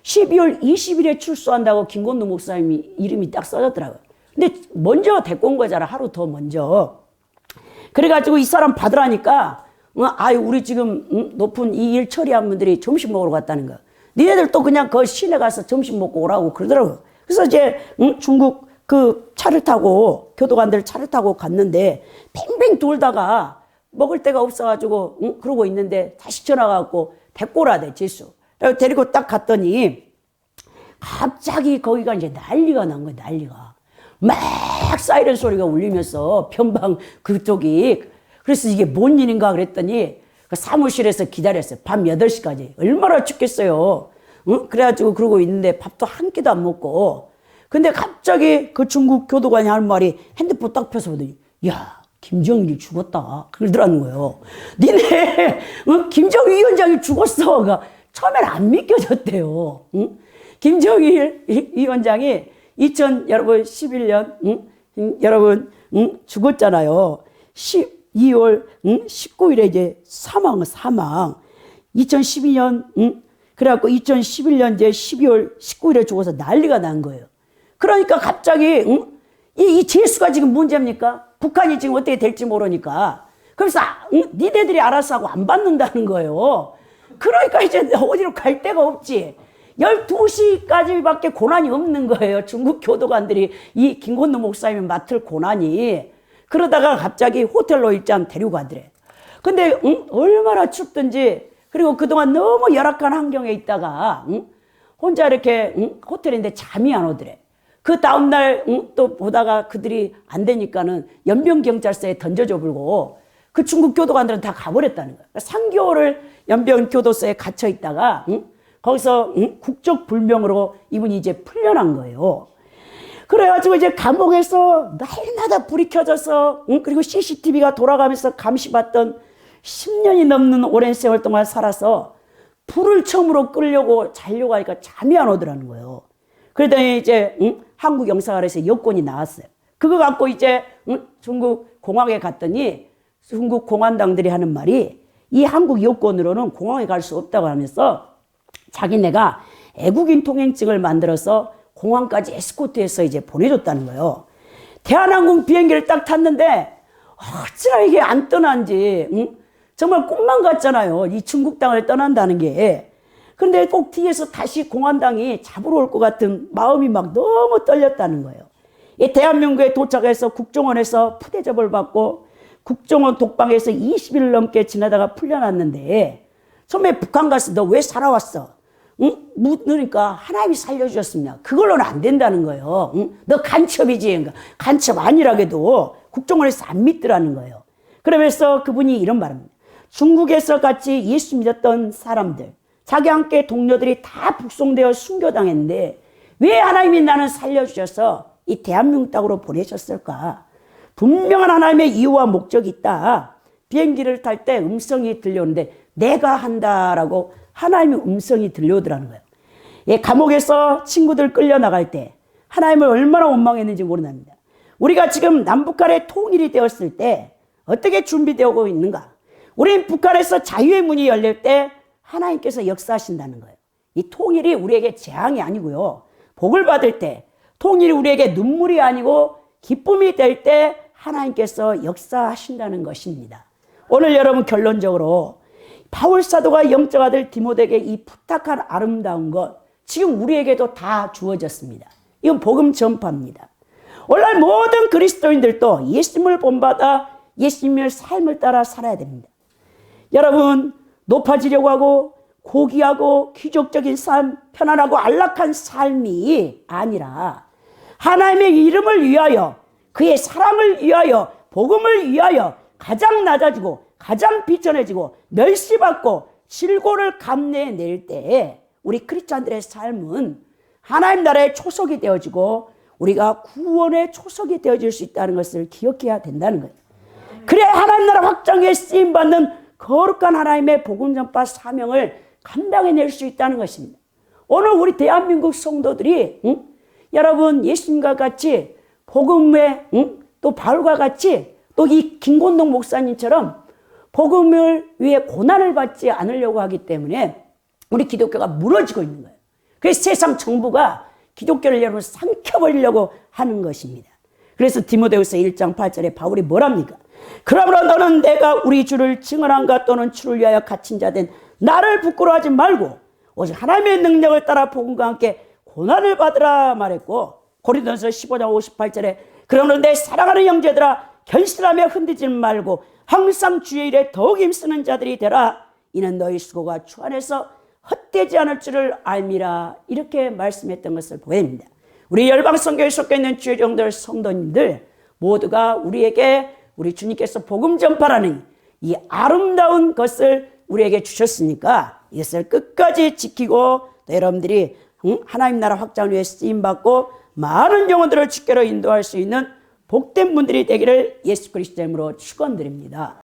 12월 20일에 출소한다고 김건도 목사님이 이름이 딱 써졌더라고요. 근데 먼저 데리고 온 거잖아. 하루 더 먼저. 그래가지고 이 사람 받으라니까 아유 우리 지금 높은 이 일 처리한 분들이 점심 먹으러 갔다는 거야. 니네들 또 그냥 그 시내 가서 점심 먹고 오라고 그러더라고요. 그래서 이제 중국 그 차를 타고 교도관들 차를 타고 갔는데 팽팽 돌다가 먹을 데가 없어가지고 그러고 있는데 다시 전화가 왔고 데리고 오라대 지수. 그래서 데리고 딱 갔더니 갑자기 거기가 이제 난리가 난 거야. 난리가 막 사이렌 소리가 울리면서 변방 그쪽이. 그래서 이게 뭔 일인가 그랬더니 그 사무실에서 기다렸어요. 밤 8시까지. 얼마나 춥겠어요. 그래가지고 그러고 있는데 밥도 한 끼도 안 먹고. 근데 갑자기 그 중국 교도관이 하는 말이 핸드폰 딱 펴서 보더니 야 김정일이 죽었다 그러더라는 거예요. 니네 김정일 위원장이 죽었어. 그러니까 처음엔 안 믿겨졌대요. 김정일 위원장이 여러분 11년 여러분 죽었잖아요. 12월 19일에 이제 사망 2012년 그래갖고 2011년 이제 12월 19일에 죽어서 난리가 난 거예요. 그러니까 갑자기 이 재수가 지금 문제입니까? 북한이 지금 어떻게 될지 모르니까. 그래서 니네들이 알아서 하고 안 받는다는 거예요. 그러니까 이제 어디로 갈 데가 없지. 12시까지밖에 고난이 없는 거예요. 중국 교도관들이 이 김건도 목사님이 맡을 고난이. 그러다가 갑자기 호텔로 일단 데리고 가더래. 근데 얼마나 춥든지 그리고 그동안 너무 열악한 환경에 있다가 혼자 이렇게 호텔인데 잠이 안 오더래. 그 다음날 또 보다가 그들이 안 되니까는 연변경찰서에 던져줘 불고 그 중국 교도관들은 다 가버렸다는 거야. 3개월을 연변교도소에 갇혀 있다가 거기서 국적불명으로 이분이 이제 풀려난 거예요. 그래가지고 이제 감옥에서 날마다 불이 켜져서 그리고 CCTV가 돌아가면서 감시받던 10년이 넘는 오랜 세월 동안 살아서 불을 처음으로 끄려고 자려고 하니까 잠이 안 오더라는 거예요. 그러더니 이제 한국 영사관에서 여권이 나왔어요. 그거 갖고 이제 중국 공항에 갔더니 중국 공안당들이 하는 말이 이 한국 여권으로는 공항에 갈 수 없다고 하면서 자기네가 애국인 통행증을 만들어서 공항까지 에스코트해서 이제 보내줬다는 거예요. 대한항공 비행기를 딱 탔는데 어찌나 이게 안 떠난지 정말 꿈만 같잖아요. 이 중국 땅을 떠난다는 게. 그런데 꼭 뒤에서 다시 공안당이 잡으러 올 것 같은 마음이 막 너무 떨렸다는 거예요. 이 대한민국에 도착해서 국정원에서 푸대접을 받고 국정원 독방에서 20일 넘게 지나다가 풀려났는데 처음에 북한 가서 너 왜 살아왔어? 묻으니까 하나님이 살려주셨습니다. 그걸로는 안 된다는 거예요. 너 간첩이지. 그러니까 간첩 아니라게도 국정원에서 안 믿더라는 거예요. 그러면서 그분이 이런 말입니다. 중국에서 같이 예수 믿었던 사람들, 자기 함께 동료들이 다 북송되어 순교당했는데 왜 하나님이 나는 살려주셔서 이 대한민국 땅으로 보내셨을까? 분명한 하나님의 이유와 목적이 있다. 비행기를 탈 때 음성이 들려오는데 내가 한다라고 하나님의 음성이 들려오더라는 거예요. 예, 감옥에서 친구들 끌려나갈 때 하나님을 얼마나 원망했는지 모릅니다. 우리가 지금 남북한의 통일이 되었을 때 어떻게 준비되고 있는가? 우린 북한에서 자유의 문이 열릴 때 하나님께서 역사하신다는 거예요. 이 통일이 우리에게 재앙이 아니고요. 복을 받을 때 통일이 우리에게 눈물이 아니고 기쁨이 될 때 하나님께서 역사하신다는 것입니다. 오늘 여러분 결론적으로 바울 사도가 영적 아들 디모데에게 이 부탁한 아름다운 것 지금 우리에게도 다 주어졌습니다. 이건 복음 전파입니다. 오늘 모든 그리스도인들도 예수님을 본받아 예수님의 삶을 따라 살아야 됩니다. 여러분 높아지려고 하고 고귀하고 귀족적인 삶, 편안하고 안락한 삶이 아니라 하나님의 이름을 위하여, 그의 사랑을 위하여, 복음을 위하여 가장 낮아지고 가장 비천해지고 멸시받고 실고를 감내낼 때에 우리 크리스찬들의 삶은 하나님 나라의 초석이 되어지고 우리가 구원의 초석이 되어질 수 있다는 것을 기억해야 된다는 거예요. 그래야 하나님 나라 확장에 쓰임받는 거룩한 하나님의 복음 전파 사명을 감당해낼 수 있다는 것입니다. 오늘 우리 대한민국 성도들이 여러분 예수님과 같이 복음에 또 바울과 같이 또 이 김권동 목사님처럼 복음을 위해 고난을 받지 않으려고 하기 때문에 우리 기독교가 무너지고 있는 거예요. 그래서 세상 정부가 기독교를 여러분 삼켜버리려고 하는 것입니다. 그래서 디모데후서 1장 8절에 바울이 뭐랍니까? 그러므로 너는 내가 우리 주를 증언한가 또는 주를 위하여 갇힌 자 된 나를 부끄러워하지 말고 오직 하나님의 능력을 따라 복음과 함께 고난을 받으라 말했고, 고린도전서 15장 58절에 그러므로 내 사랑하는 형제들아 결실하며 흔들지 말고 항상 주의 일에 더욱 힘쓰는 자들이 되라. 이는 너희 수고가 주 안에서 헛되지 않을 줄을 알미라. 이렇게 말씀했던 것을 보입니다. 우리 열방선교에 속해 있는 주의 종들 성도님들 모두가 우리에게 우리 주님께서 복음 전파라는 이 아름다운 것을 우리에게 주셨으니까 이것을 끝까지 지키고 또 여러분들이 하나님 나라 확장을 위해 쓰임받고 많은 영혼들을 주께로 인도할 수 있는 복된 분들이 되기를 예수 그리스도 이름으로 축원드립니다.